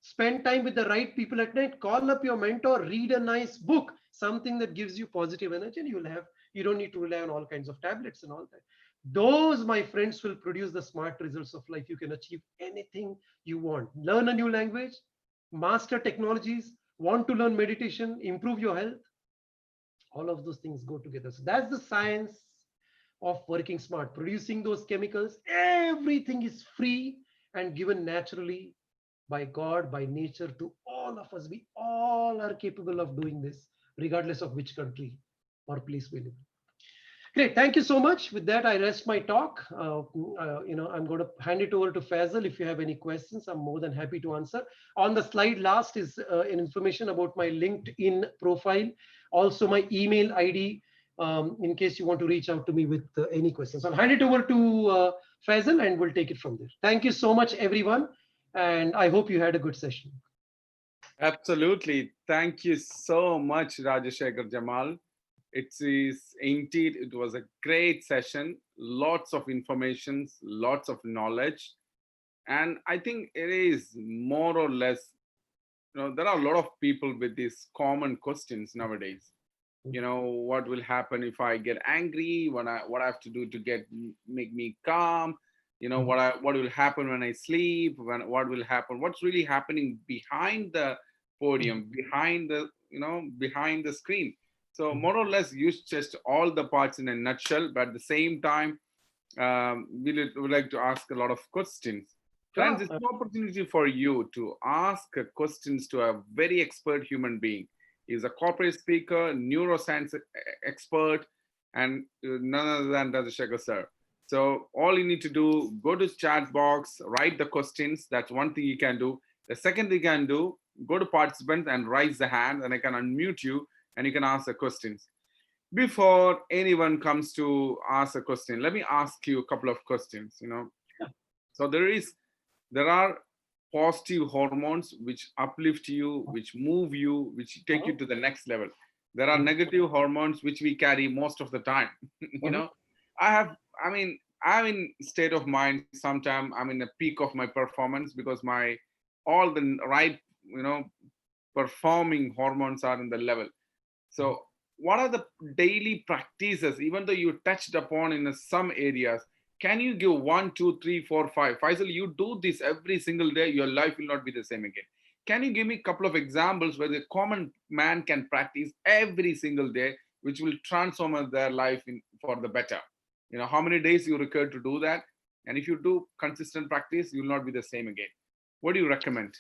Spend time with the right people at night. Call up your mentor. Read a nice book, something that gives you positive energy, and you don't need to rely on all kinds of tablets and all that. Those, my friends, will produce the smart results of life. You can achieve anything you want. Learn a new language, master technologies, want to learn meditation, improve your health. All of those things go together. So that's the science of working smart, producing those chemicals. Everything is free and given naturally by God, by nature, to all of us. We all are capable of doing this, regardless of which country or place we live. Great, thank you so much. With that, I rest my talk. I'm going to hand it over to Faisal. If you have any questions, I'm more than happy to answer. On the slide last is an information about my LinkedIn profile, also my email ID, in case you want to reach out to me with any questions. I'll hand it over to Faisal and we'll take it from there. Thank you so much, everyone. And I hope you had a good session.
Absolutely. Thank you so much, Rajashekar Jamal. Indeed, it was a great session. Lots of information, lots of knowledge. And I think it is more or less, there are a lot of people with these common questions nowadays. what will happen if I get angry, what I have to do to make me calm, what will happen when I sleep, what will happen, what's really happening behind the podium, behind the screen. So more or less use just all the parts in a nutshell, but at the same time, would like to ask a lot of questions. Friends, it's an opportunity for you to ask questions to a very expert human being. He's a corporate speaker, neuroscience expert, and none other than Rajashekar sir. So all you need to do, go to chat box, write the questions. That's one thing you can do. The second thing you can do, go to participants and raise the hand, and I can unmute you, and you can ask the questions. Before anyone comes to ask a question, let me ask you a couple of questions. So there are positive hormones which uplift you, which move you, which take you to the next level. There are negative hormones which we carry most of the time. I'm in state of mind. Sometimes I'm in the peak of my performance because all the right, performing hormones are in the level. So what are the daily practices, even though you touched upon in some areas? Can you give 1, 2, 3, 4, 5? Faisal, you do this every single day, your life will not be the same again. Can you give me a couple of examples where the common man can practice every single day, which will transform their life for the better? How many days you require to do that? And if you do consistent practice, you will not be the same again. What do you recommend?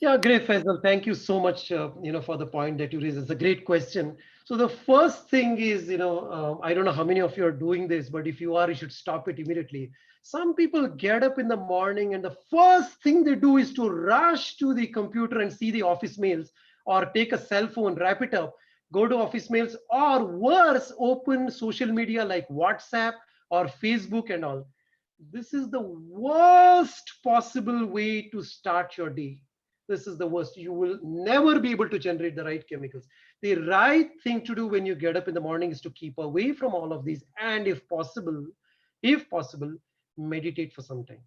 Yeah, great, Faisal. Thank you so much, for the point that you raised. It's a great question. So the first thing is, I don't know how many of you are doing this, but if you are, you should stop it immediately. Some people get up in the morning and the first thing they do is to rush to the computer and see the office mails, or take a cell phone, wrap it up, go to office mails, or worse, open social media like WhatsApp or Facebook and all. This is the worst possible way to start your day. This is the worst. You will never be able to generate the right chemicals. The right thing to do when you get up in the morning is to keep away from all of these, and if possible, meditate for some time.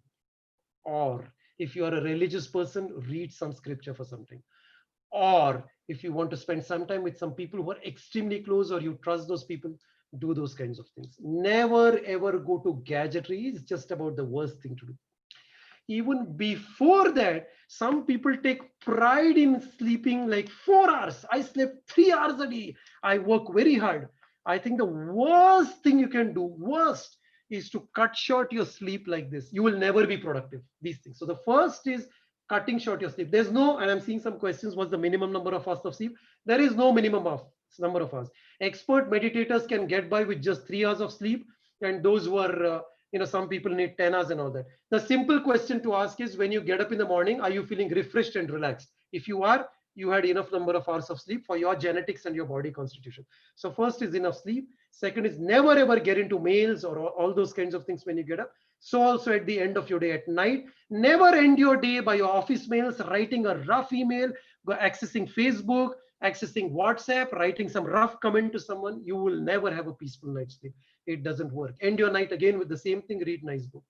Or if you are a religious person, read some scripture for some time. Or if you want to spend some time with some people who are extremely close, or you trust those people, do those kinds of things. Never ever go to gadgetry. It's just about the worst thing to do. Even before that, some people take pride in sleeping like 4 hours. I slept 3 hours a day. I work very hard. I think the worst thing you can do, worst, is to cut short your sleep like this. You will never be productive, these things. So the first is cutting short your sleep. There's no, and I'm seeing some questions, what's the minimum number of hours of sleep? There is no minimum of number of hours. Expert meditators can get by with just 3 hours of sleep. And those who are, some people need 10 hours and all that. The simple question to ask is, when you get up in the morning, are you feeling refreshed and relaxed? If you are, you had enough number of hours of sleep for your genetics and your body constitution. So first is enough sleep. Second is never ever get into mails or all those kinds of things when you get up. So also at the end of your day at night, never end your day by your office mails, writing a rough email, accessing Facebook, accessing WhatsApp, writing some rough comment to someone. You will never have a peaceful night's sleep. It doesn't work. End your night again with the same thing, read nice book.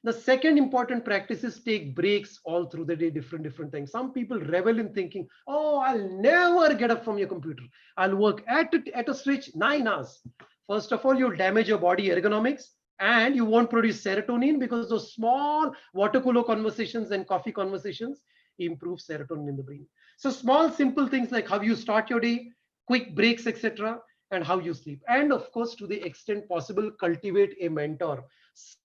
The second important practice is take breaks all through the day, different things. Some people revel in thinking, oh, I'll never get up from your computer. I'll work at a stretch 9 hours. First of all, you'll damage your body ergonomics, and you won't produce serotonin, because those small water cooler conversations and coffee conversations improve serotonin in the brain. So small, simple things like how you start your day, quick breaks, etc., and how you sleep. And of course, to the extent possible, cultivate a mentor,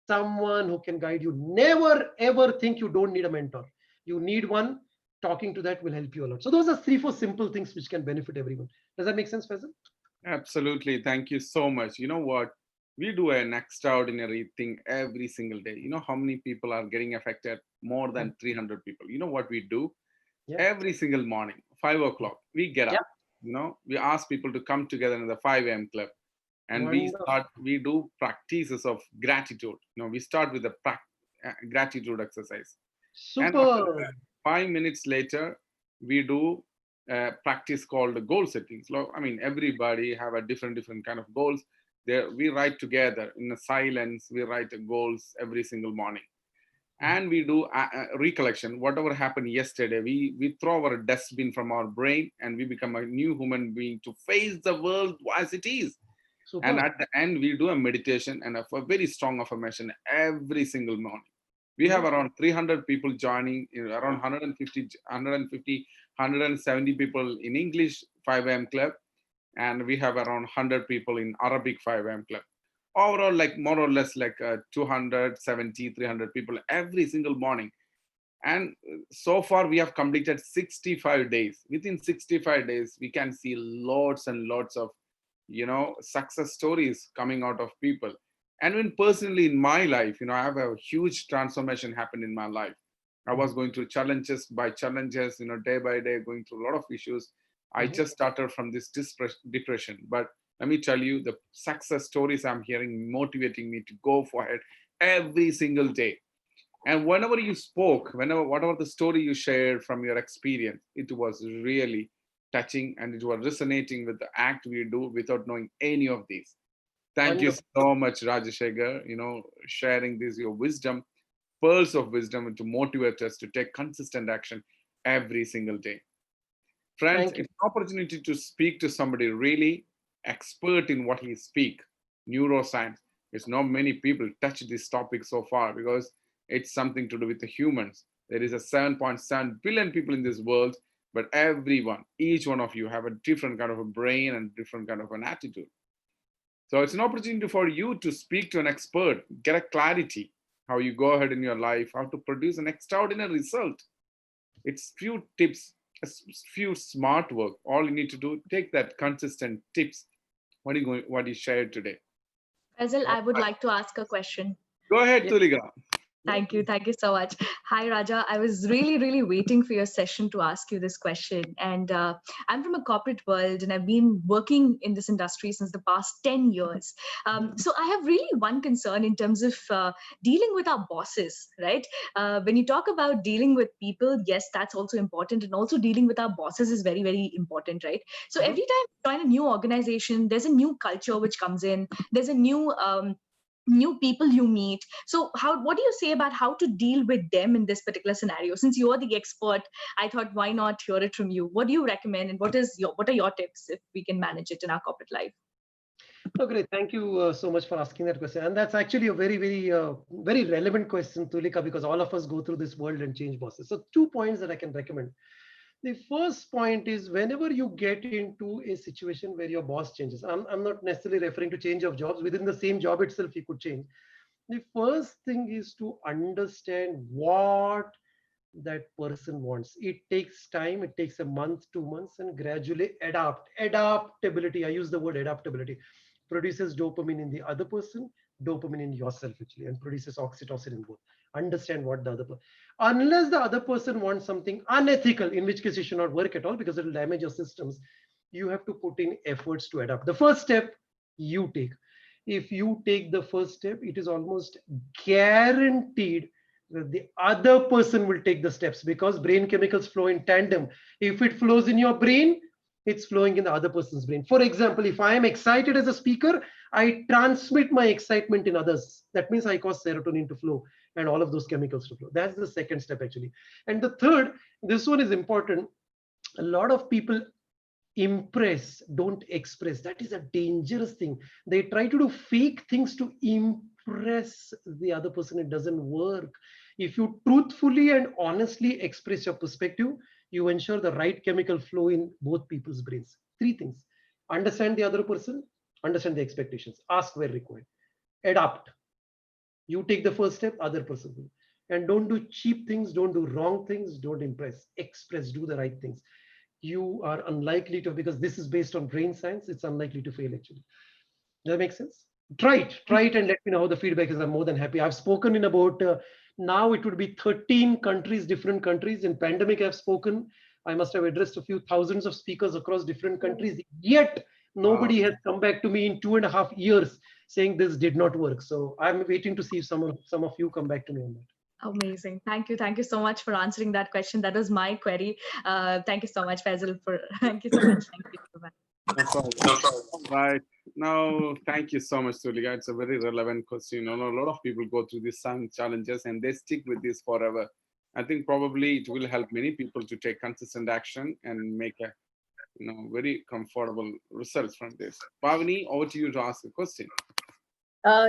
someone who can guide you. Never ever think you don't need a mentor. You need one. Talking to that will help you a lot. So those are 3-4 simple things which can benefit everyone. Does that make sense, Faisal?
Absolutely. Thank you so much. You know what? We do an extraordinary thing every single day. You know how many people are getting affected? More than 300 people. You know what we do?
Yeah.
Every single morning, 5 o'clock, we get up.
Yeah.
We ask people to come together in the 5 a.m. club. And we do practices of gratitude. We start with the gratitude exercise.
Super.
And 5 minutes later, we do a practice called goal settings. Everybody have a different kind of goals. We write together in the silence. We write goals every single morning. and we do recollection. Whatever happened yesterday, we throw our dustbin from our brain, and we become a new human being to face the world as it is.
Super.
And at the end, we do a meditation and a very strong affirmation every single morning. We have around 300 people joining, around 170 people in English 5 a.m. club, and we have around 100 people in Arabic 5 a.m. club. Overall, like more or less like 270, 300 people every single morning. And so far, we have completed 65 days. Within 65 days, we can see lots and lots of, success stories coming out of people. And when personally in my life, I have a huge transformation happened in my life. I was going through challenges by challenges, day by day, going through a lot of issues. I just started from this depression. But let me tell you, the success stories I'm hearing motivating me to go for it every single day. And whenever you spoke, whatever the story you shared from your experience, it was really touching, and it was resonating with the act we do without knowing any of these. Thank you so much, Rajashekar, sharing this, your wisdom, pearls of wisdom, to motivate us to take consistent action every single day. Friends, it's an opportunity to speak to somebody really expert in what he speak, neuroscience. It's not many people touch this topic so far because it's something to do with the humans. There is a 7.7 billion people in this world, but everyone, each one of you have a different kind of a brain and different kind of an attitude. So it's an opportunity for you to speak to an expert, get a clarity, how you go ahead in your life, how to produce an extraordinary result. It's few tips, a few smart work. All you need to do, take that consistent tips. What you shared today.
Faisal, I would like to ask a question.
Go ahead, Tulika.
Thank you. Thank you so much. Hi, Raja. I was really, really waiting for your session to ask you this question. And I'm from a corporate world, and I've been working in this industry since the past 10 years. So I have really one concern in terms of dealing with our bosses, right? When you talk about dealing with people, yes, that's also important. And also dealing with our bosses is very, very important, right? So every time you join a new organization, there's a new culture which comes in. There's a new people you meet. So what do you say about how to deal with them in this particular scenario? Since you're the expert, I thought, why not hear it from you? What do you recommend, and what are your tips if we can manage it in our corporate life?
Oh, great. Thank you so much for asking that question. And that's actually a very, very, very relevant question, Tulika, because all of us go through this world and change bosses. So 2 points that I can recommend. The first point is, whenever you get into a situation where your boss changes, I'm not necessarily referring to change of jobs. Within the same job itself, you could change. The first thing is to understand what that person wants. It takes time. It takes a month, 2 months, and gradually adapt. Adaptability, I use the word adaptability, produces dopamine in the other person, dopamine in yourself actually, and produces oxytocin in both. Understand what the other person, unless the other person wants something unethical, in which case you should not work at all because it will damage your systems. You have to put in efforts to adapt. The first step you take. If you take the first step, it is almost guaranteed that the other person will take the steps, because brain chemicals flow in tandem. If it flows in your brain, it's flowing in the other person's brain. For example, if I am excited as a speaker, I transmit my excitement in others. That means I cause serotonin to flow and all of those chemicals to flow. That's the second step actually. And the third, this one is important. A lot of people impress, don't express. That is a dangerous thing. They try to do fake things to impress the other person. It doesn't work. If you truthfully and honestly express your perspective, you ensure the right chemical flow in both people's brains. 3 things: understand the other person, understand the expectations, ask where required, adapt. You take the first step, other person will. And don't do cheap things, don't do wrong things, don't impress, express, do the right things. You are unlikely to, because this is based on brain science, it's unlikely to fail actually. Does that make sense? Try it and let me know how the feedback is. I'm more than happy. I've spoken in about, now it would be 13 countries, different countries. In pandemic, I've spoken. I must have addressed a few thousands of speakers across different countries. Yet nobody has come back to me in 2.5 years saying this did not work. So I'm waiting to see if some of you come back to me on that.
Amazing. Thank you. Thank you so much for answering that question. That was my query. Thank you so much, Faisal. Thank you so much. Thank you.
No problem. Right. Now, thank you so much, Tulika. It's a very relevant question. You know, a lot of people go through these challenges and they stick with this forever. I think probably it will help many people to take consistent action and make a very comfortable results from this. Pavani, over to you to ask a question.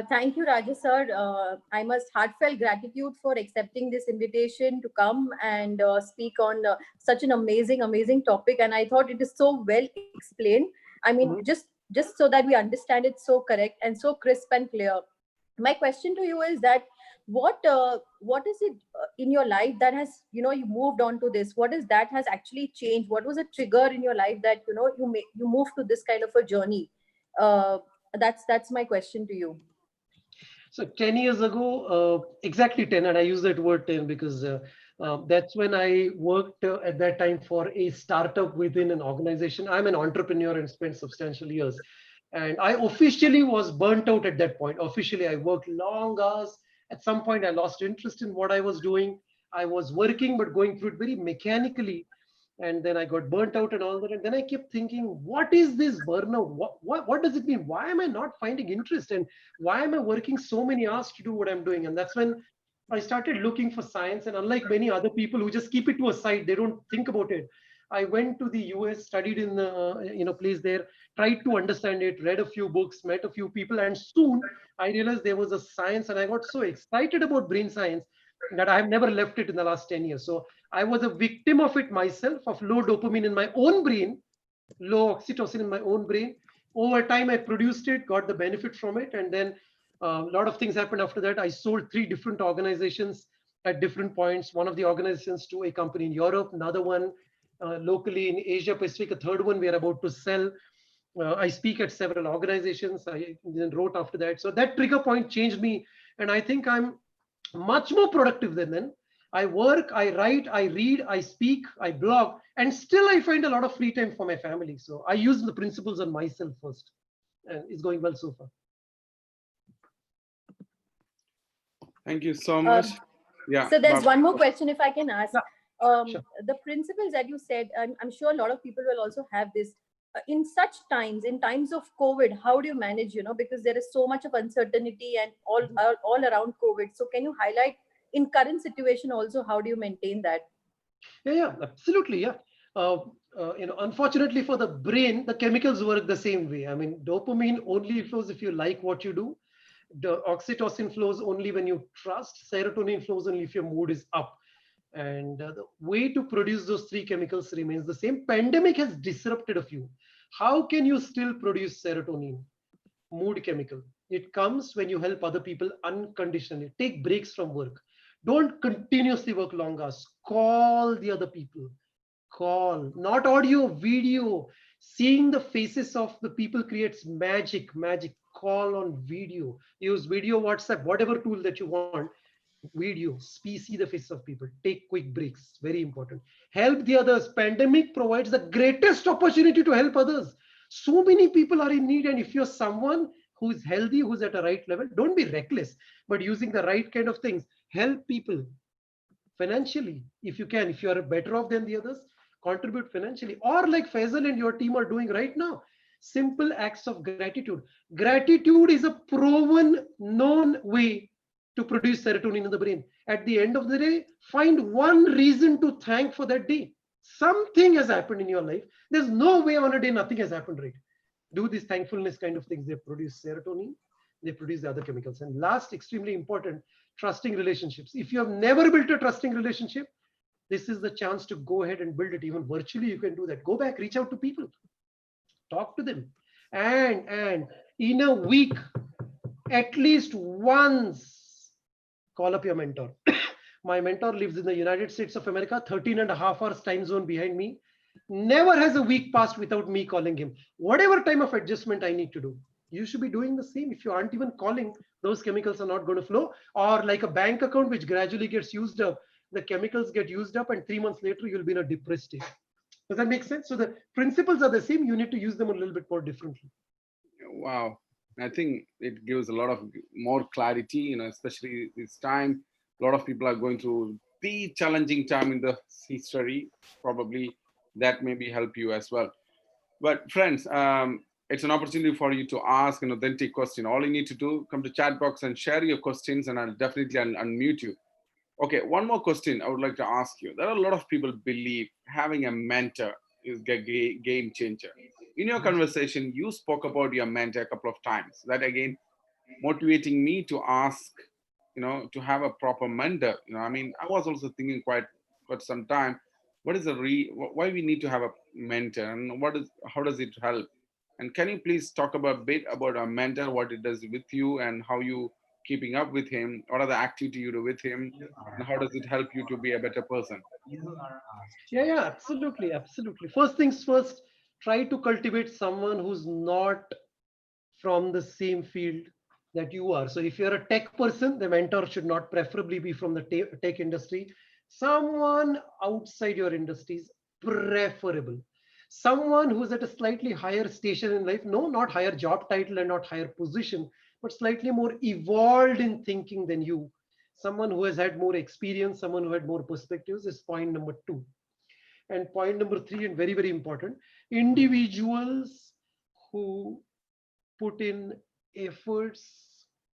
Thank you, Rajesh sir. I must heartfelt gratitude for accepting this invitation to come and speak on such an amazing topic. And I thought it is so well explained. I mean, just so that we understand it so correct and so crisp and clear. My question to you is that what is it in your life that has you moved on to this? What is that has actually changed? What was a trigger in your life that you moved to this kind of a journey? That's my question to you.
So 10 years ago, exactly 10, and I use that word 10 because that's when I worked at that time for a startup within an organization. I'm an entrepreneur and spent substantial years. And I officially was burnt out at that point. Officially, I worked long hours. At some point, I lost interest in what I was doing. I was working, but going through it very mechanically. And then I got burnt out and all that. And then I kept thinking, what is this burnout? What does it mean? Why am I not finding interest? And why am I working so many hours to do what I'm doing? And that's when I started looking for science. And unlike many other people who just keep it to a side, they don't think about it. I went to the US, studied in the place there, tried to understand it, read a few books, met a few people, and soon I realized there was a science, and I got so excited about brain science that I have never left it in the last 10 years. So I was a victim of it myself, of low dopamine in my own brain, low oxytocin in my own brain. Over time, I produced it, got the benefit from it, and then a lot of things happened after that. I sold 3 different organizations at different points. One of the organizations to a company in Europe, another one locally in Asia Pacific, a third one we are about to sell. I speak at several organizations. I then wrote after that. So that trigger point changed me. And I think I'm much more productive than then. I work, I write, I read, I speak, I blog, and still I find a lot of free time for my family. So I use the principles on myself first. And it's going well so far.
Thank you so much. Yeah.
So there's one more question if I can ask.
Sure.
The principles that you said, I'm sure a lot of people will also have this. In such times, in times of COVID, how do you manage, because there is so much of uncertainty and all around COVID. So can you highlight in current situation also, how do you maintain that?
Yeah, absolutely. Yeah. Unfortunately for the brain, the chemicals work the same way. I mean, dopamine only flows if you like what you do. The oxytocin flows only when you trust. Serotonin flows only if your mood is up. And the way to produce those 3 chemicals remains the same. Pandemic has disrupted a few. How can you still produce serotonin, mood chemical? It comes when you help other people unconditionally. Take breaks from work. Don't continuously work long hours. Call the other people. Call, not audio, video. Seeing the faces of the people creates magic. Call on video. Use video, WhatsApp, whatever tool that you want. Video, see the faces of people. Take quick breaks. Very important. Help the others. Pandemic provides the greatest opportunity to help others. So many people are in need, and if you're someone who is healthy, who's at a right level, don't be reckless, but using the right kind of things. Help people financially if you can. If you are better off than the others, contribute financially, or like Faisal and your team are doing right now. Simple acts of gratitude. Gratitude is a proven, known way to produce serotonin in the brain. At the end of the day, find one reason to thank for that day. Something has happened in your life. There's no way on a day nothing has happened, right? Do these thankfulness kind of things. They produce serotonin, they produce the other chemicals. And last, extremely important, trusting relationships. If you have never built a trusting relationship, this is the chance to go ahead and build it. Even virtually, you can do that. Go back, reach out to people, talk to them. And in a week, at least once, call up your mentor. My mentor lives in the United States of America, 13.5 hours time zone behind me. Never has a week passed without me calling him. Whatever time of adjustment I need to do, you should be doing the same. If you aren't even calling, those chemicals are not going to flow. Or like a bank account which gradually gets used up, the chemicals get used up, and 3 months later you'll be in a depressed state. Does that make sense? So the principles are the same. You need to use them a little bit more differently.
Wow. I think it gives a lot of more clarity, especially this time. A lot of people are going through the challenging time in the history. Probably that maybe help you as well. But friends, it's an opportunity for you to ask an authentic question. All you need to do, come to chat box and share your questions, and I'll definitely unmute you. Okay, one more question I would like to ask you. There are a lot of people believe having a mentor is a game changer. In your conversation, you spoke about your mentor a couple of times. That again, motivating me to ask, to have a proper mentor. I mean, I was also thinking quite some time, what is why we need to have a mentor, and how does it help? And can you please talk about a bit about a mentor, what it does with you, and how you keeping up with him? What are the activities you do with him, and how does it help you to be a better person?
Yeah, absolutely, absolutely. First things first, try to cultivate someone who's not from the same field that you are. So if you're a tech person, the mentor should not preferably be from the tech industry. Someone outside your industry is preferable. Someone who's at a slightly higher station in life, no, not higher job title and not higher position, but slightly more evolved in thinking than you. Someone who has had more experience, someone who had more perspectives is point number 2. And point number 3, and very, very important, individuals who put in efforts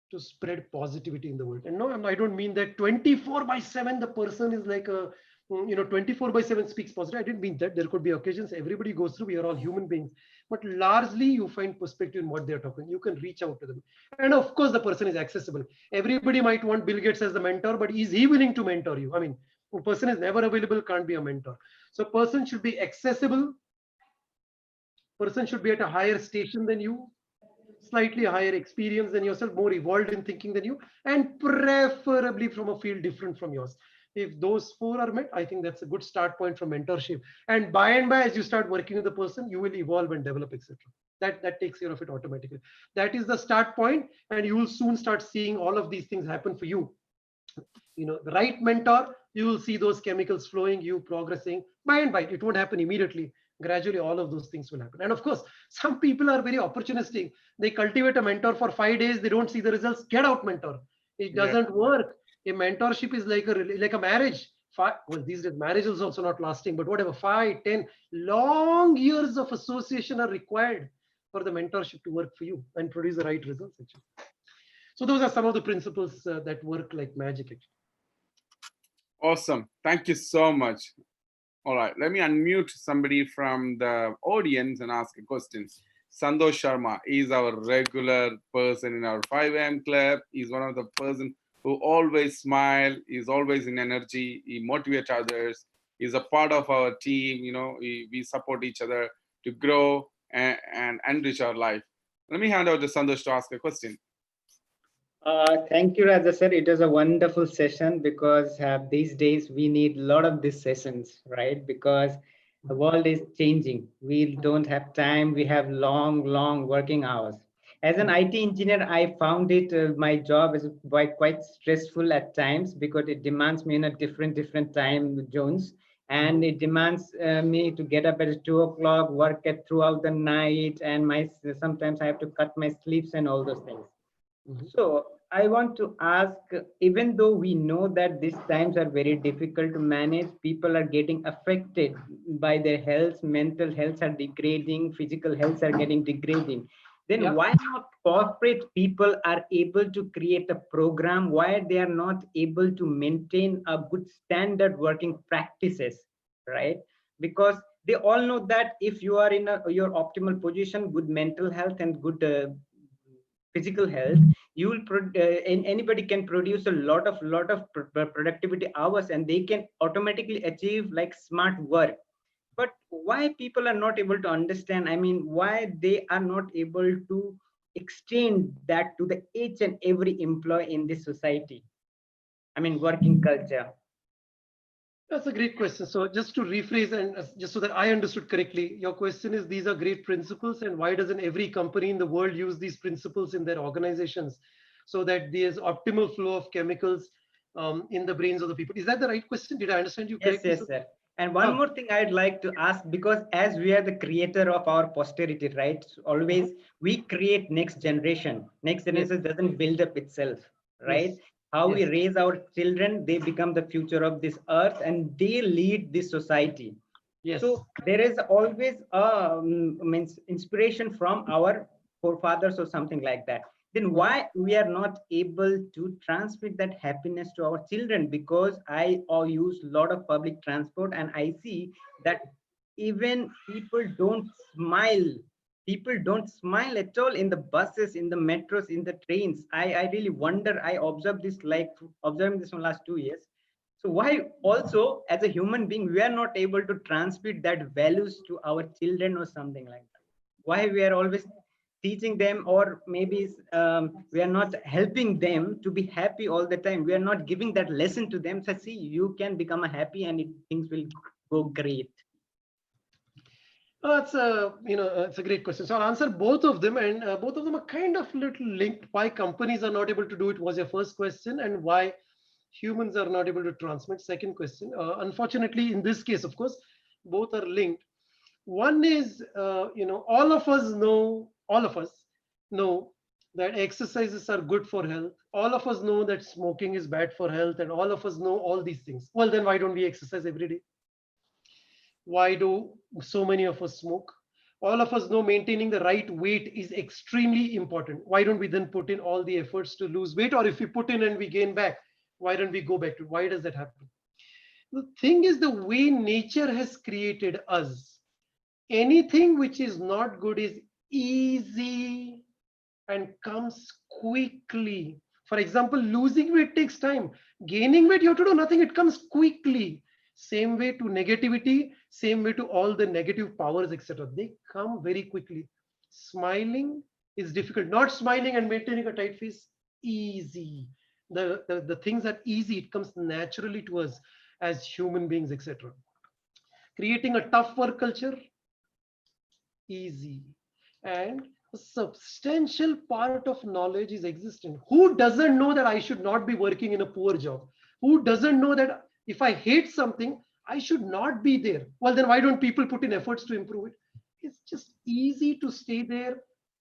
to spread positivity in the world. And no, I don't mean that 24/7 the person is like a 24/7 speaks positive. I didn't mean that. There could be occasions everybody goes through. We are all human beings, but largely you find perspective in what they're talking. You can reach out to them, and of course the person is accessible. Everybody might want Bill Gates as the mentor, but is he willing to mentor you? I mean, a person is never available, can't be a mentor. So person should be accessible. Person should be at a higher station than you, slightly higher experience than yourself, more evolved in thinking than you, and preferably from a field different from yours. If those 4 are met, I think that's a good start point for mentorship. And by, as you start working with the person, you will evolve and develop, etc. That takes care of it automatically. That is the start point, and you will soon start seeing all of these things happen for you. The right mentor, you will see those chemicals flowing, you progressing. By, it won't happen immediately. Gradually, all of those things will happen. And of course, some people are very opportunistic. They cultivate a mentor for 5 days. They don't see the results. Get out, mentor. It doesn't work. A mentorship is like a marriage. Well, these days, marriage is also not lasting, but whatever, 5, 10 long years of association are required for the mentorship to work for you and produce the right results. Actually. So those are some of the principles that work like magic. Actually.
Awesome. Thank you so much. All right, let me unmute somebody from the audience and ask a question. Santosh Sharma is our regular person in our 5 a.m. club. He's one of the person who always smile, is always in energy, he motivates others, he's a part of our team, we support each other to grow and enrich our life. Let me hand over to Santosh to ask a question.
Thank you, Raja sir. It was a wonderful session because these days we need a lot of these sessions, right? Because the world is changing. We don't have time. We have long working hours. As an IT engineer, I found it, my job is quite stressful at times because it demands me in a different time zones. And it demands me to get up at 2 o'clock, work throughout the night, and sometimes I have to cut my sleeps and all those things. So I want to ask, even though we know that these times are very difficult to manage, people are getting affected by their health, mental health are degrading, physical health are getting degrading. Then why not corporate people are able to create a program? Why they are not able to maintain a good standard working practices, right? Because they all know that if you are in your optimal position, good mental health and good physical health, you will anybody can produce a lot of productivity hours, and they can automatically achieve like smart work. But why people are not able to understand, I mean, why they are not able to extend that to the each and every employee in this society, I mean, working culture?
That's a great question. So just to rephrase and just so that I understood correctly, your question is, these are great principles, and why doesn't every company in the world use these principles in their organizations so that there's optimal flow of chemicals in the brains of the people? Is that the right question? Did I understand you correctly?
Yes, sir. And one more thing I'd like to ask, because as we are the creator of our posterity, right? So always we create next generation. Next generation doesn't build up itself, right? How we raise our children, they become the future of this earth and they lead this society.
Yes.
So there is always means inspiration from our forefathers or something like that. Then why we are not able to transmit that happiness to our children? Because I use a lot of public transport and I see that even people don't smile at all in the buses, in the metros, in the trains. I really wonder. I observed this, like observing this from last 2 years. So why also as a human being, we are not able to transmit that values to our children or something like that? Why we are always teaching them, or maybe we are not helping them to be happy all the time? We are not giving that lesson to them. So see, you can become a happy and things will go great.
It's a it's a great question. So I'll answer both of them, and both of them are kind of little linked. Why companies are not able to do it was your first question, and why humans are not able to transmit. Second question. Unfortunately, in this case, of course, both are linked. One is, all of us know that exercises are good for health. All of us know that smoking is bad for health, and all of us know all these things. Well, then why don't we exercise every day? Why do so many of us smoke? All of us know maintaining the right weight is extremely important. Why don't we then put in all the efforts to lose weight? Or if we put in and we gain back, why don't we go back to it? Why does that happen? The thing is, the way nature has created us, anything which is not good is easy and comes quickly. For example, losing weight takes time. Gaining weight, you have to do nothing. It comes quickly. Same way to negativity, same way to all the negative powers, etc. They come very quickly. Smiling is difficult. Not smiling and maintaining a tight face, easy. The things are easy. It comes naturally to us as human beings, etc. Creating a tough work culture, easy. And a substantial part of knowledge is existent. Who doesn't know that I should not be working in a poor job? Who doesn't know that if I hate something, I should not be there? Well, then why don't people put in efforts to improve it? It's just easy to stay there.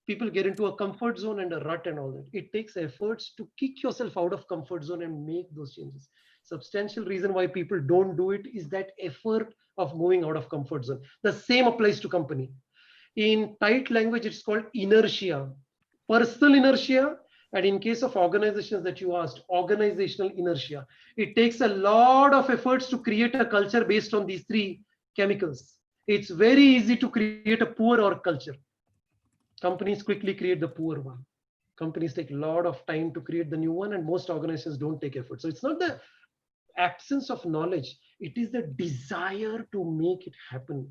People get into a comfort zone and a rut and all that. It takes efforts to kick yourself out of comfort zone and make those changes. Substantial reason why people don't do it is that effort of moving out of comfort zone. The same applies to company. In tight language, it's called inertia, personal inertia, and in case of organizations that you asked, organizational inertia. It takes a lot of efforts to create a culture based on these three chemicals. It's very easy to create a poor org culture. Companies quickly create the poor one. Companies take a lot of time to create the new one, and most organizations don't take effort. So it's not the absence of knowledge, it is the desire to make it happen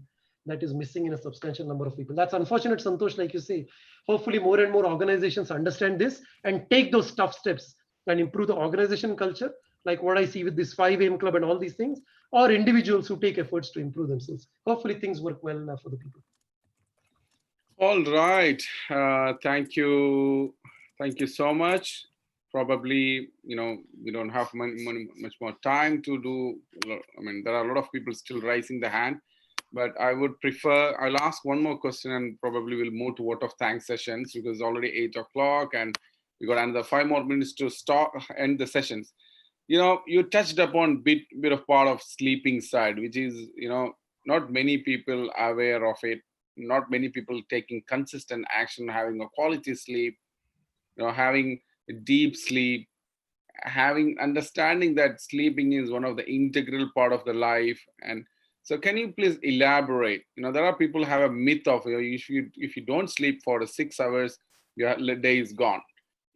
that is missing in a substantial number of people. That's unfortunate, Santosh, like you say. Hopefully more and more organizations understand this and take those tough steps and improve the organization culture, like what I see with this 5 AM club and all these things, or individuals who take efforts to improve themselves. Hopefully things work well for the people.
All right. Thank you. Thank you so much. Probably, we don't have much more time to do. I mean, there are a lot of people still raising the hand. But I would prefer, I'll ask one more question and probably we'll move to vote of thanks sessions because it's already 8 o'clock and we got another 5 more minutes to end the sessions. You touched upon bit of part of sleeping side, which is, not many people are aware of it. Not many people taking consistent action, having a quality sleep, having a deep sleep, having understanding that sleeping is one of the integral part of the life. And so can you please elaborate? There are people who have a myth of, if you don't sleep for 6 hours, your day is gone.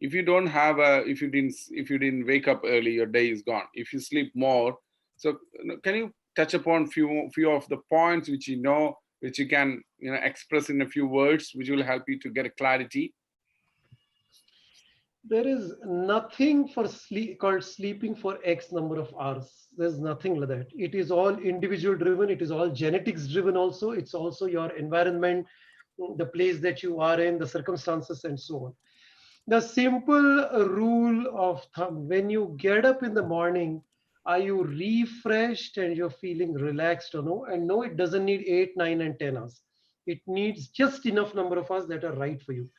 If you didn't wake up early, your day is gone. If you sleep more, so can you touch upon few of the points which you can express in a few words, which will help you to get a clarity?
There is nothing for sleep called sleeping for X number of hours. There's nothing like that. It is all individual driven. It is all genetics driven also. It's also your environment, the place that you are in, the circumstances and so on. The simple rule of thumb, when you get up in the morning, are you refreshed and you're feeling relaxed or no? And no, it doesn't need 8, 9 and 10 hours. It needs just enough number of hours that are right for you.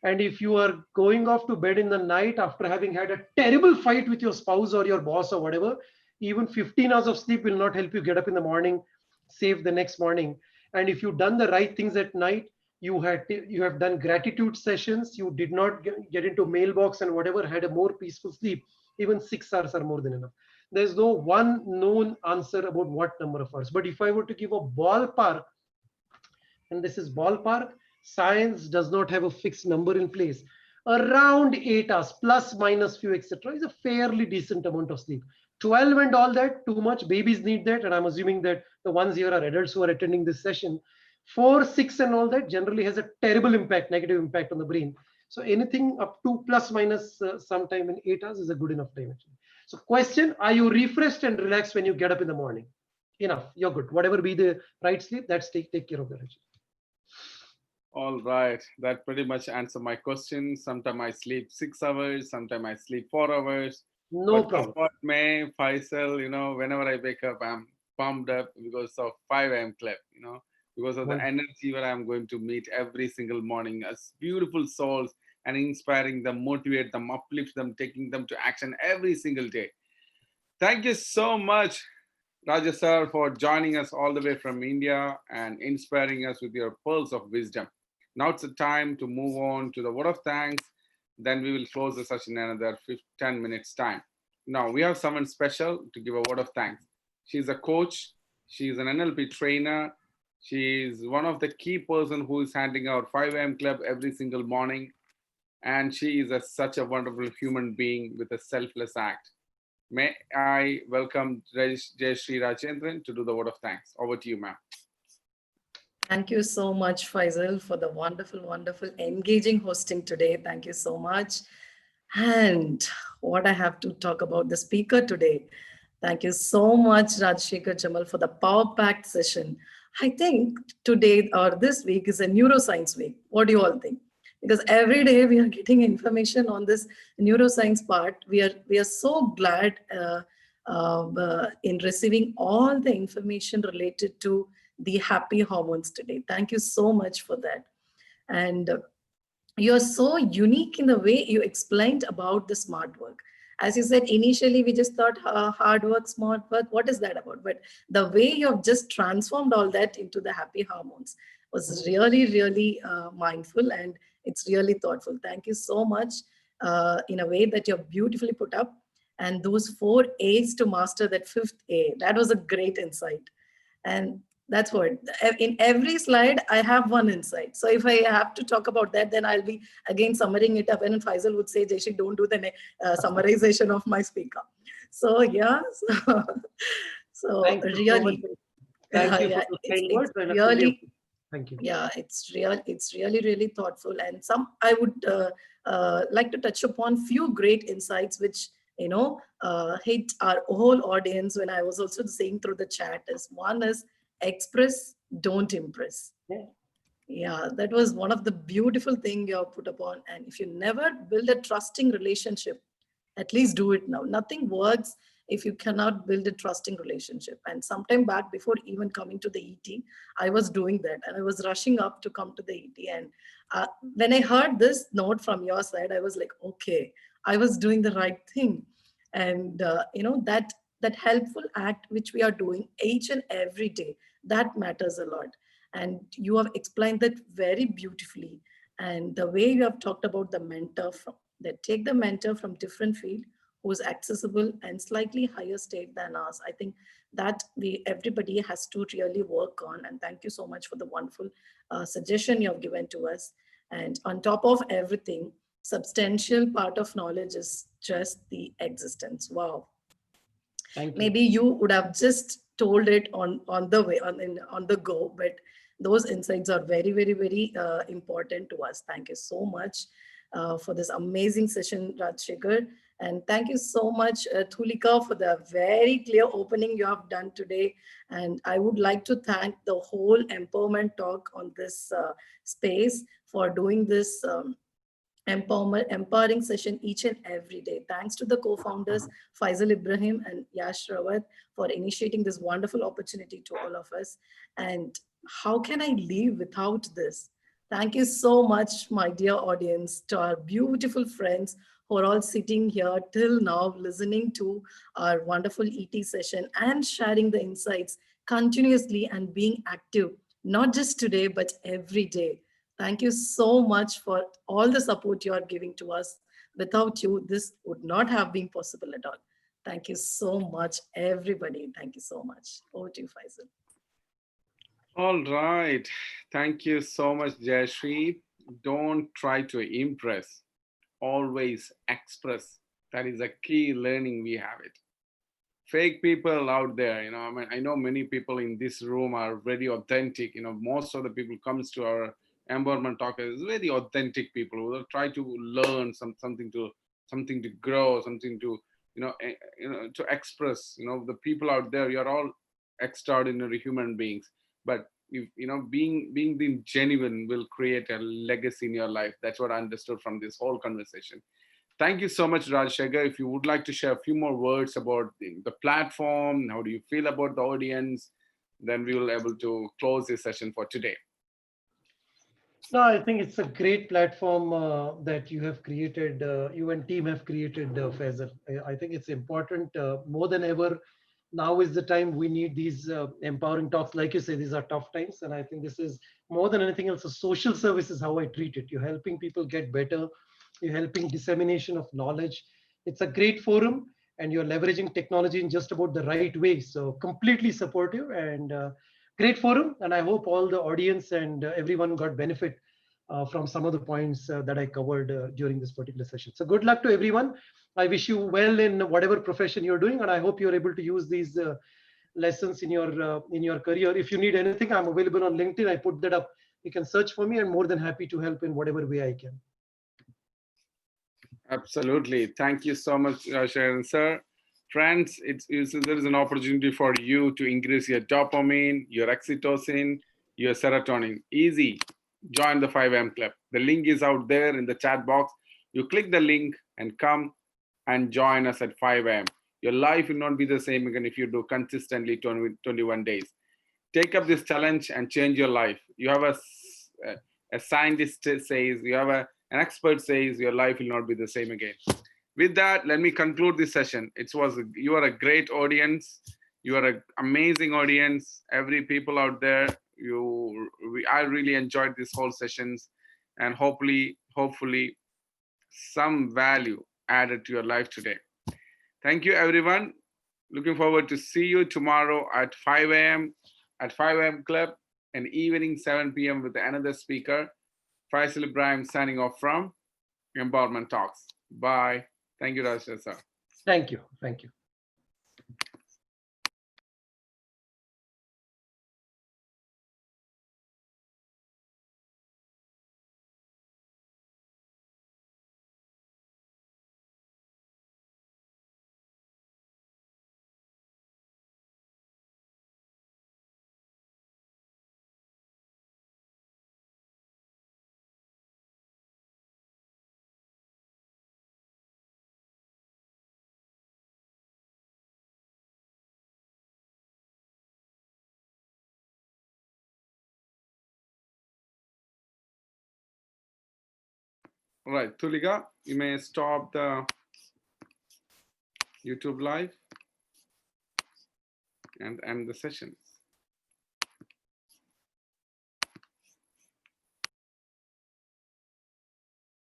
And if you are going off to bed in the night after having had a terrible fight with your spouse or your boss or whatever, even 15 hours of sleep will not help you get up in the morning safe the next morning. And if you've done the right things at night, you have done gratitude sessions, you did not get into mailbox and whatever, had a more peaceful sleep, even 6 hours are more than enough. There's no one known answer about what number of hours. But if I were to give a ballpark, and this is ballpark, science does not have a fixed number in place. Around 8 hours, plus minus few, etc., is a fairly decent amount of sleep. 12 and all that, too much. Babies need that. And I'm assuming that the ones here are adults who are attending this session. 4, 6 and all that generally has a terrible impact, negative impact on the brain. So anything up to plus minus sometime in 8 hours is a good enough time actually. So question, are you refreshed and relaxed when you get up in the morning? Enough, you're good. Whatever be the right sleep, that's take care of that actually.
All right, that pretty much answered my question. Sometimes I sleep 6 hours, sometimes I sleep 4 hours.
No
But
problem.
what may, Faisal, whenever I wake up, I'm pumped up because of 5 a.m. club, because of the energy where I'm going to meet every single morning as beautiful souls and inspiring them, motivate them, uplift them, taking them to action every single day. Thank you so much, Raja sir, for joining us all the way from India and inspiring us with your pearls of wisdom. Now it's the time to move on to the word of thanks. Then we will close the session in another 10 minutes time. Now we have someone special to give a word of thanks. She's a coach. She's an NLP trainer. She's one of the key person who is handling our 5 a.m. club every single morning. And she is such a wonderful human being with a selfless act. May I welcome Jayashree Rajendran to do the word of thanks. Over to you, ma'am.
Thank you so much, Faisal, for the wonderful, wonderful, engaging hosting today. Thank you so much. And what I have to talk about the speaker today. Thank you so much, Rajshekhar Jamal, for the power-packed session. I think today or this week is a neuroscience week. What do you all think? Because every day we are getting information on this neuroscience part. We are so glad in receiving all the information related to the happy hormones today. Thank you so much for that. And you're so unique in the way you explained about the smart work. As you said, initially we just thought hard work, smart work, what is that about? But the way you have just transformed all that into the happy hormones was really, really mindful, and it's really thoughtful. Thank you so much in a way that you're beautifully put up. And those 4 A's to master that 5th A, that was a great insight. And that's what, in every slide, I have one insight. So if I have to talk about that, then I'll be again summarizing it up. And Faisal would say, Jayashree, don't do the summarization of my speaker. So yeah, so
thank you
really,
so thank you
yeah,
for the kind words.
really,
thank you.
Yeah, it's really, really thoughtful. And I would like to touch upon few great insights, which, hit our whole audience when I was also saying through the chat. One is express, don't impress. Yeah, that was one of the beautiful things you have put upon. And if you never build a trusting relationship, at least do it now. Nothing works if you cannot build a trusting relationship. And sometime back, before even coming to the ET, I was doing that, and I was rushing up to come to the ET. And when I heard this note from your side, I was like, okay, I was doing the right thing. And that helpful act which we are doing each and every day, that matters a lot. And you have explained that very beautifully. And the way you have talked about the mentor, take the mentor from different field who's accessible and slightly higher state than us. I think that everybody has to really work on. And thank you so much for the wonderful suggestion you have given to us. And on top of everything, substantial part of knowledge is just the existence. Wow. Maybe you would have just told it on the way, on the go, but those insights are very, very, very important to us. Thank you so much for this amazing session, Rajshekhar. And thank you so much, Thulika, for the very clear opening you have done today. And I would like to thank the whole empowerment talk on this space for doing this empowering session each and every day. Thanks to the co-founders, Faisal Ibrahim and Yash Rawat, for initiating this wonderful opportunity to all of us. And how can I live without this? Thank you so much, my dear audience, to our beautiful friends who are all sitting here till now, listening to our wonderful ET session and sharing the insights continuously and being active, not just today, but every day. Thank you so much for all the support you are giving to us. Without you, this would not have been possible at all. Thank you so much, everybody. Thank you so much. Over to you, Faisal.
All right. Thank you so much, Jayashree. Don't try to impress. Always express. That is a key learning we have it. Fake people out there, I mean, I know many people in this room are very authentic. Most of the people comes to our empowerment talk is very authentic people who will try to learn something to grow, something to to express. The people out there, you're all extraordinary human beings, but if, being genuine will create a legacy in your life. That's what I understood from this whole conversation. Thank you so much, Rajshekhar. If you would like to share a few more words about the platform, how do you feel about the audience, then we will be able to close this session for today.
No, I think it's a great platform that you have created, you and team have created, Faisal. I think it's important more than ever. Now is the time we need these empowering talks. Like you say, these are tough times. And I think this is more than anything else, a social service is how I treat it. You're helping people get better. You're helping dissemination of knowledge. It's a great forum and you're leveraging technology in just about the right way. So completely supportive and great forum. And I hope all the audience and everyone got benefit from some of the points that I covered during this particular session. So good luck to everyone. I wish you well in whatever profession you're doing, and I hope you're able to use these lessons in your career. If you need anything, I'm available on LinkedIn. I put that up. You can search for me. I'm more than happy to help in whatever way I can.
Absolutely. Thank you so much, Sharon sir. Friends, there is an opportunity for you to increase your dopamine, your oxytocin, your serotonin. Easy. Join the 5 a.m. club. The link is out there in the chat box. You click the link and come and join us at 5 a.m. Your life will not be the same again if you do consistently 21 days. Take up this challenge and change your life. You have a scientist says, you have an expert says your life will not be the same again. With that, let me conclude this session. You are a great audience. You are an amazing audience. Every people out there, I really enjoyed this whole sessions, and hopefully some value added to your life today. Thank you, everyone. Looking forward to see you tomorrow at 5 a.m. at 5 a.m. club, and evening 7 p.m. with another speaker. Faisal Ibrahim signing off from Empowerment Talks. Bye. Thank you, Rajshekhar sir.
Thank you. Thank you.
All right, Tulika, you may stop the YouTube live and end the session.